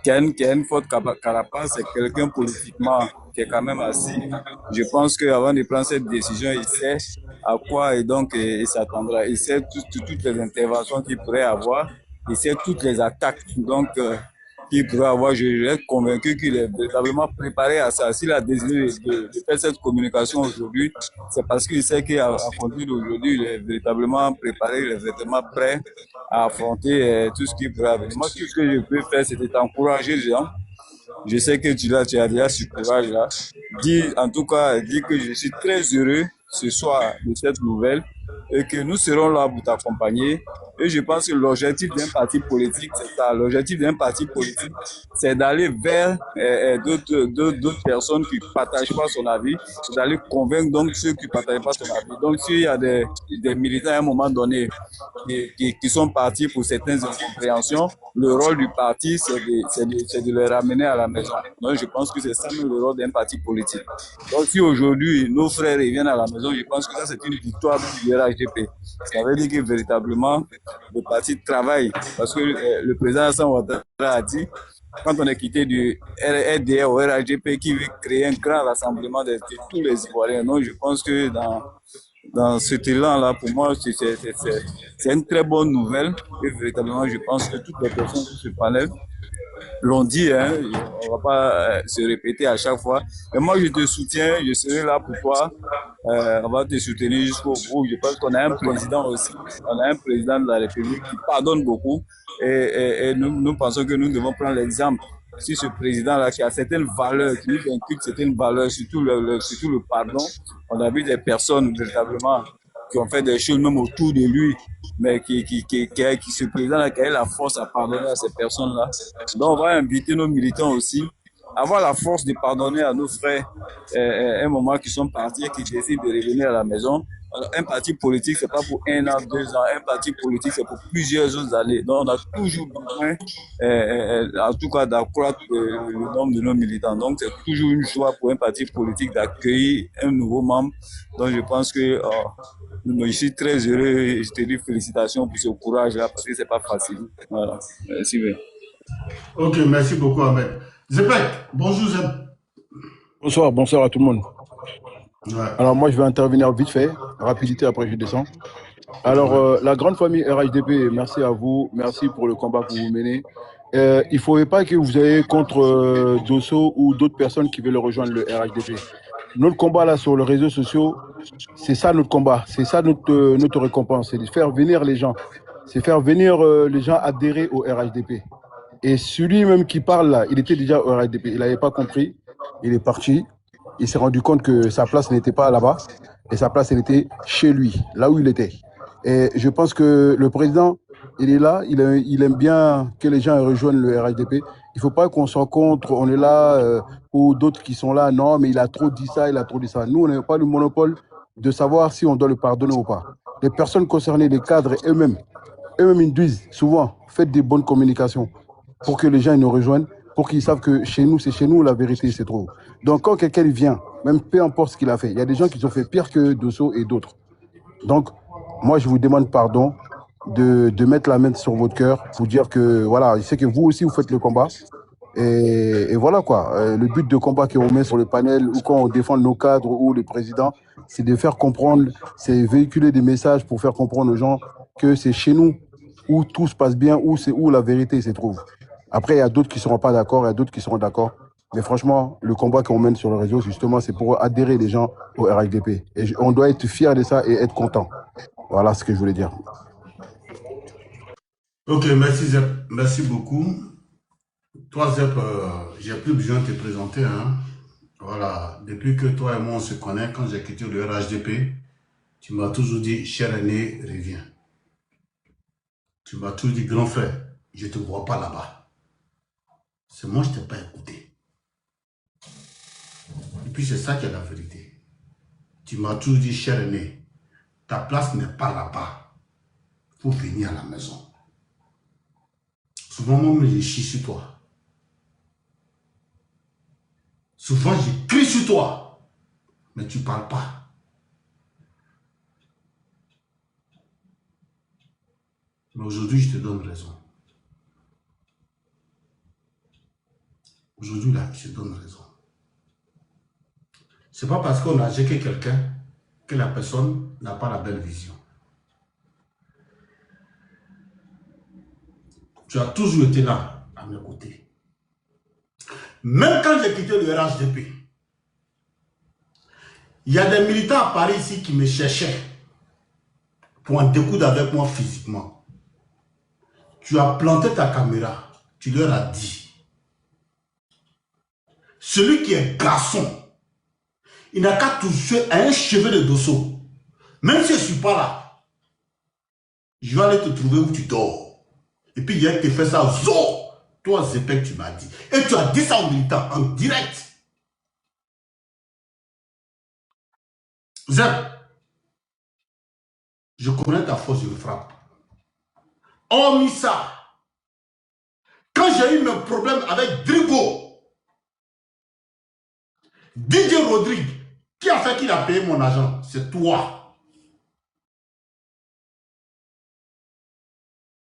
qui a une forte carapace, c'est quelqu'un politiquement qui est quand même assis. Je pense qu'avant de prendre cette décision, il sait à quoi et donc il s'attendra. Il sait toutes les interventions qu'il pourrait avoir, il sait toutes les attaques. Donc, qu'il pourrait avoir. Je reste convaincu qu'il est véritablement préparé à ça. S'il a décidé de faire cette communication aujourd'hui, c'est parce qu'il sait qu'à compter d'aujourd'hui, il est véritablement préparé, il est véritablement prêt à affronter tout ce qui pourrait arriver. Moi, tout ce que je peux faire, c'est d'encourager les gens. Je sais que tu as déjà ce courage-là. En tout cas, dis que je suis très heureux ce soir de cette nouvelle et que nous serons là pour t'accompagner. Et je pense que l'objectif d'un parti politique, c'est ça. L'objectif d'un parti politique, c'est d'aller vers d'autres personnes qui ne partagent pas son avis, c'est d'aller convaincre donc ceux qui ne partagent pas son avis. Donc, s'il y a des militants à un moment donné qui sont partis pour certaines incompréhensions, le rôle du parti, c'est de les ramener à la maison. Donc, je pense que c'est ça le rôle d'un parti politique. Donc, si aujourd'hui, nos frères reviennent à la maison, je pense que ça, c'est une victoire du RHDP. Ça veut dire que véritablement, le parti travaille. Parce que le président Hassan Ouattara a dit, quand on est quitté du RDR au RHDP, qui veut créer un grand rassemblement de tous les Ivoiriens. Donc, je pense que dans cet élan-là, pour moi, c'est une très bonne nouvelle. Et véritablement, je pense que toutes les personnes sur ce panel l'ont dit, hein, on va pas se répéter à chaque fois. Mais moi, je te soutiens, je serai là pour toi. On va te soutenir jusqu'au bout. Je pense qu'on a un président aussi. On a un président de la République qui pardonne beaucoup. Et nous pensons que nous devons prendre l'exemple sur ce président-là qui a certaines valeurs, qui nous inculque certaines valeurs, surtout le pardon. On a vu des personnes véritablement qui ont fait des choses même autour de lui, mais qui se présentent, qui a la force à pardonner à ces personnes-là. Donc, on va inviter nos militants aussi à avoir la force de pardonner à nos frères un moment qui sont partis et qui décident de revenir à la maison. Alors, un parti politique, c'est pas pour 1 an, 2 ans. Un parti politique, c'est pour plusieurs autres années. Donc, on a toujours besoin, en tout cas, d'accroître le nombre de nos militants. Donc, c'est toujours une joie pour un parti politique d'accueillir un nouveau membre. Donc, je pense que je suis très heureux et je te dis félicitations pour ce courage-là parce que c'est pas facile. Voilà. Merci. Ok, merci beaucoup, Ahmed. Zepek, bonjour Zep. Bonsoir à tout le monde. Ouais. Alors moi je vais intervenir vite fait, rapidité après je descends. Alors la grande famille RHDP, merci à vous, merci pour le combat que vous menez. Il ne faudrait pas que vous ayez contre Dosso ou d'autres personnes qui veulent rejoindre le RHDP. Notre combat là sur les réseaux sociaux, c'est ça notre combat, c'est ça notre récompense, c'est de faire venir les gens, c'est faire venir les gens adhérer au RHDP. Et celui même qui parle là, il était déjà au RHDP, il n'avait pas compris, il est parti, il s'est rendu compte que sa place n'était pas là-bas, et sa place elle était chez lui, là où il était. Et je pense que le président, il est là, il aime bien que les gens rejoignent le RHDP. Il ne faut pas qu'on se rencontre, on est là, ou d'autres qui sont là, non, mais il a trop dit ça, il a trop dit ça. Nous, on n'a pas le monopole de savoir si on doit le pardonner ou pas. Les personnes concernées, les cadres eux-mêmes, ils disent souvent, faites des bonnes communications pour que les gens nous rejoignent, pour qu'ils savent que chez nous, c'est chez nous, la vérité se trouve. Donc, quand quelqu'un vient, même peu importe ce qu'il a fait, il y a des gens qui ont fait pire que Dosso et d'autres. Donc, moi, je vous demande pardon de mettre la main sur votre cœur pour dire que, voilà, je sais que vous aussi, vous faites le combat. Et voilà quoi. Le but de combat qu'on met sur le panel ou quand on défend nos cadres ou le président, c'est de faire comprendre, c'est véhiculer des messages pour faire comprendre aux gens que c'est chez nous où tout se passe bien, où c'est où la vérité se trouve. Après, il y a d'autres qui ne seront pas d'accord, il y a d'autres qui seront d'accord. Mais franchement, le combat qu'on mène sur le réseau, justement, c'est pour adhérer les gens au RHDP. Et on doit être fiers de ça et être content. Voilà ce que je voulais dire. Ok, merci Zep. Merci beaucoup. Toi, Zep, j'ai plus besoin de te présenter. Hein. Voilà, depuis que toi et moi, on se connaît, quand j'ai quitté le RHDP, tu m'as toujours dit, cher aîné, reviens. Tu m'as toujours dit, grand frère, je ne te vois pas là-bas. C'est moi, je ne t'ai pas écouté. Et puis, c'est ça qui est la vérité. Tu m'as toujours dit, cher aîné, ta place n'est pas là-bas. Il faut venir à la maison. Souvent, moi, je chie sur toi. Souvent, je crie sur toi. Mais tu ne parles pas. Mais aujourd'hui, je te donne raison. Aujourd'hui, là, je te donne raison. Ce n'est pas parce qu'on a jeté quelqu'un que la personne n'a pas la belle vision. Tu as toujours été là, à mes côtés. Même quand j'ai quitté le RHDP, il y a des militants à Paris ici qui me cherchaient pour en découdre avec moi physiquement. Tu as planté ta caméra, tu leur as dit. Celui qui est garçon, il n'a qu'à toucher à un cheveu de Dosso. Même si je ne suis pas là, je vais aller te trouver où tu dors. Et puis hier, tu fais ça, zo! Toi, Zepek, tu m'as dit. Et tu as dit ça aux militants en direct. Zep, je connais ta force, je le frappe. Hormis ça, quand j'ai eu mes problèmes avec Drigo, DJ Rodrigue, qui a fait qu'il a payé mon argent? C'est toi.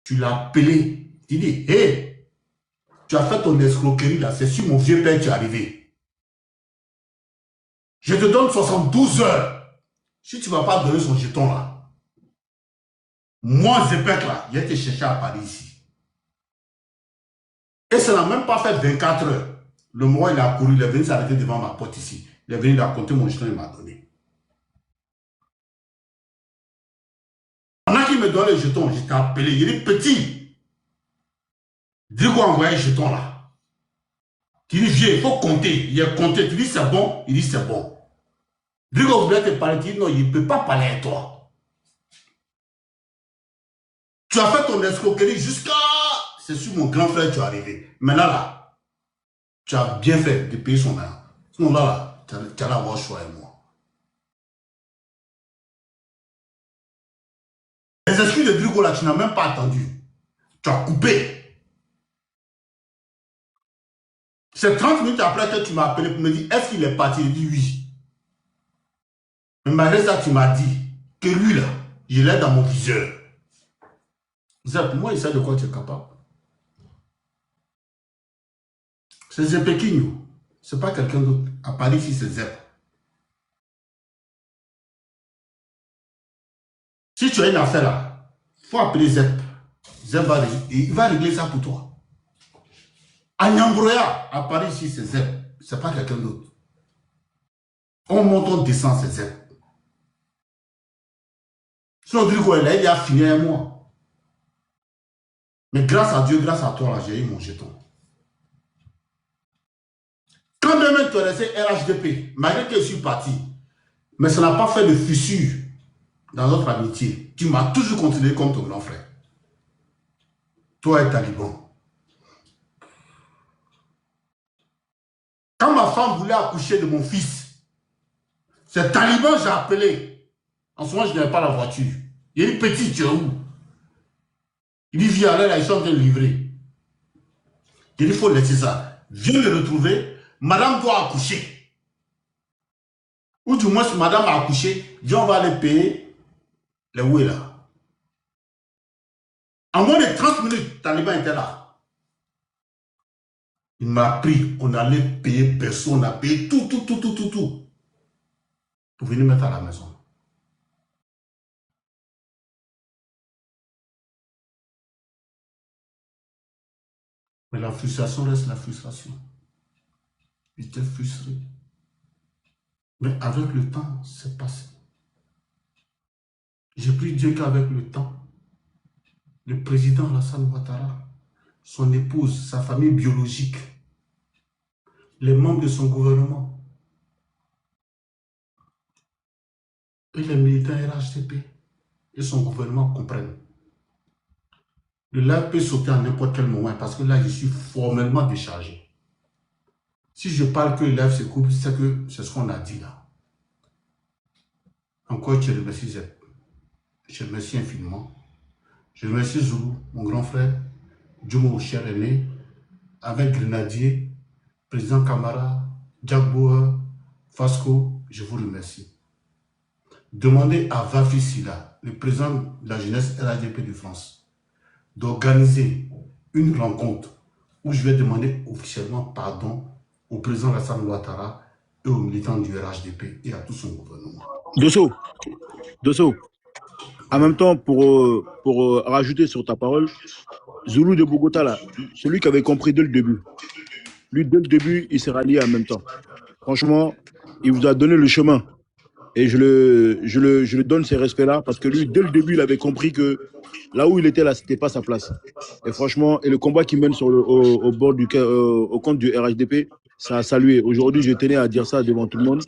Tu l'as appelé. Tu dis, hé, tu as fait ton escroquerie là, c'est sur mon vieux père que tu es arrivé. Je te donne 72 heures. Si tu ne vas pas donner son jeton là, moi, Zepek là, il a été chercher à Paris ici. Et ça n'a même pas fait 24 heures. Le mois, il a couru, il est venu s'arrêter devant ma porte ici. Il est venu raconter mon jeton, il m'a donné. Pendant qu'il me donne le jeton, je t'ai appelé, il est petit. Dis quoi envoyer le jeton là. Tu dis, viens, il faut compter. Il a compté. Tu dis, c'est bon. Il dit, c'est bon. Drigo voulait te parler, tu dis, non, il ne peut pas parler à toi. Tu as fait ton escroquerie jusqu'à... C'est sur mon grand frère que tu es arrivé. Maintenant là, tu as bien fait de payer son argent. Sinon là, tu allais avoir choix et moi. Les excuses de Drigo là, tu n'as même pas attendu. Tu as coupé. C'est 30 minutes après que tu m'as appelé pour me dire, est-ce qu'il est parti? Il dit oui. Mais malgré ça, tu m'as dit que lui là, je l'ai dans mon viseur. Zep, moi, il sait de quoi tu es capable. C'est Zepekinho. Ce n'est pas quelqu'un d'autre. À Paris, ici, c'est Zep. Si tu as une affaire là, il faut appeler Zep. Zep il va régler ça pour toi. À Nyambroya, à Paris, ici, c'est Zep. Ce n'est pas quelqu'un d'autre. On monte, on descend, c'est Zep. Sinon, Drigo, il a fini un mois. Mais grâce à Dieu, grâce à toi, là, j'ai eu mon jeton. Quand même tu es resté RHDP, malgré que je suis parti, mais ça n'a pas fait de fissure dans notre amitié. Tu m'as toujours considéré comme ton grand frère. Toi et Taliban. Quand ma femme voulait accoucher de mon fils, c'est Taliban j'ai appelé. En ce moment, je n'avais pas la voiture. Il dit, petit, tu es où? Il dit, viens, là, ils sont en train de livrer. Il dit, il faut laisser ça. Viens le retrouver. Madame doit accoucher. Ou du moins, si madame a accouché, viens, on va aller payer les oués là. En moins de 30 minutes, Taliban était là. Il m'a pris, on allait payer personne, on a payé tout. Pour venir mettre à la maison. Mais la frustration reste la frustration. J'étais frustré. Mais avec le temps, c'est passé. J'ai pris Dieu qu'avec le temps, le président Alassane Ouattara, son épouse, sa famille biologique, les membres de son gouvernement et les militaires RHDP et son gouvernement comprennent. Le live peut sauter à n'importe quel moment parce que là, je suis formellement déchargé. Si je parle que le live se coupe, c'est que c'est ce qu'on a dit là. Encore, je remercie Zep. Je remercie infiniment. Je remercie Zoulou, mon grand frère, Djomo, cher aîné, avec Grenadier, président Camara, Jack Bauer, Fasco, je vous remercie. Demandez à Vafi Silla, le président de la jeunesse RHDP de France, d'organiser une rencontre où je vais demander officiellement pardon au président Alassane Ouattara et aux militants du RHDP et à tout son gouvernement. Dosso, en même temps, pour rajouter sur ta parole, Zoulou de Bogota, là, celui qui avait compris dès le début, lui, dès le début, il s'est rallié en même temps. Franchement, il vous a donné le chemin. Et je le donne ces respects-là parce que lui, dès le début, il avait compris que là où il était là, c'était pas sa place. Et franchement, et le combat qu'il mène au bord au compte du RHDP, ça a salué. Aujourd'hui, je tenais à dire ça devant tout le monde,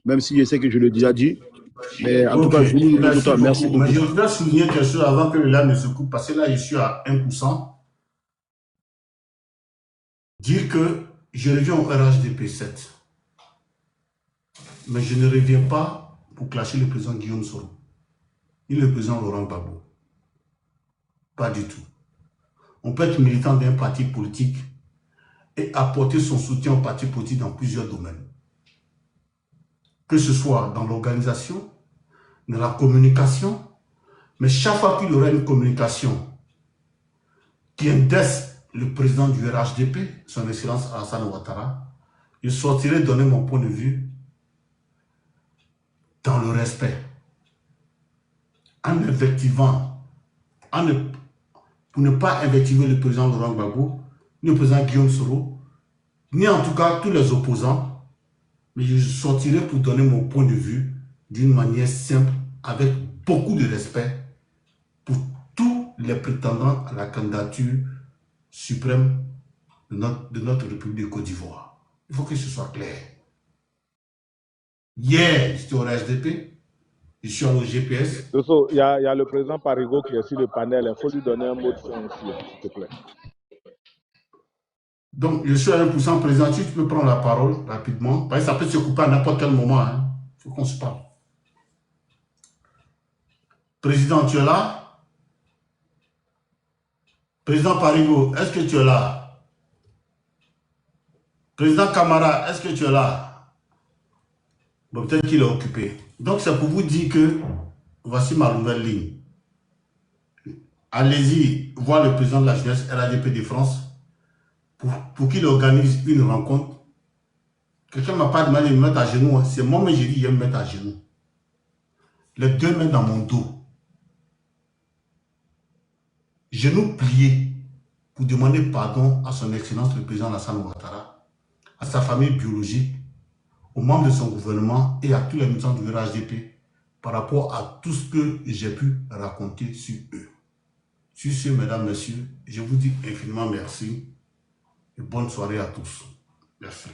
même si je sais que je l'ai déjà dit. Mais en tout cas, Zulu, merci beaucoup. Mais je voudrais souligner quelque chose avant que là ne se coupe, parce que là, je suis à 1%. Dire que je reviens au RHDP 7. Mais je ne reviens pas pour clasher le président Guillaume Soro, ni le président Laurent Gbagbo. Pas du tout. On peut être militant d'un parti politique et apporter son soutien au parti politique dans plusieurs domaines. Que ce soit dans l'organisation, dans la communication, mais chaque fois qu'il y aura une communication qui indesse le président du RHDP, son Excellence Alassane Ouattara, je sortirai donner mon point de vue dans le respect, en invectivant, pour ne pas invectiver le président Laurent Gbagbo, ni le président Guillaume Soro, ni en tout cas tous les opposants, mais je sortirai pour donner mon point de vue d'une manière simple, avec beaucoup de respect pour tous les prétendants à la candidature suprême de notre République de Côte d'Ivoire. Il faut que ce soit clair. Hier, j'étais au RHDP, je suis au GPS. Il y a le président Parigo qui est sur le panel. Il faut lui donner un mot de fin aussi, s'il te plaît. Donc, je suis à 1% président. Tu peux prendre la parole rapidement. Parce que ça peut se couper à n'importe quel moment. Il faut qu'on se parle. Président, tu es là? Président Parigo, est-ce que tu es là? Président Camara, est-ce que tu es là? Bon, peut-être qu'il est occupé. Donc, c'est pour vous dire que voici ma nouvelle ligne. Allez-y voir le président de la jeunesse RHDP de France pour qu'il organise une rencontre. Quelqu'un ne m'a pas demandé de me mettre à genoux. C'est moi, mais j'ai dit, il va me mettre à genoux. Les deux mains dans mon dos. Genoux pliés pour demander pardon à son Excellence le président Alassane Ouattara, à sa famille biologique, aux membres de son gouvernement et à tous les militants du RHDP par rapport à tout ce que j'ai pu raconter sur eux. Sur ce, mesdames, messieurs, je vous dis infiniment merci et bonne soirée à tous. Merci.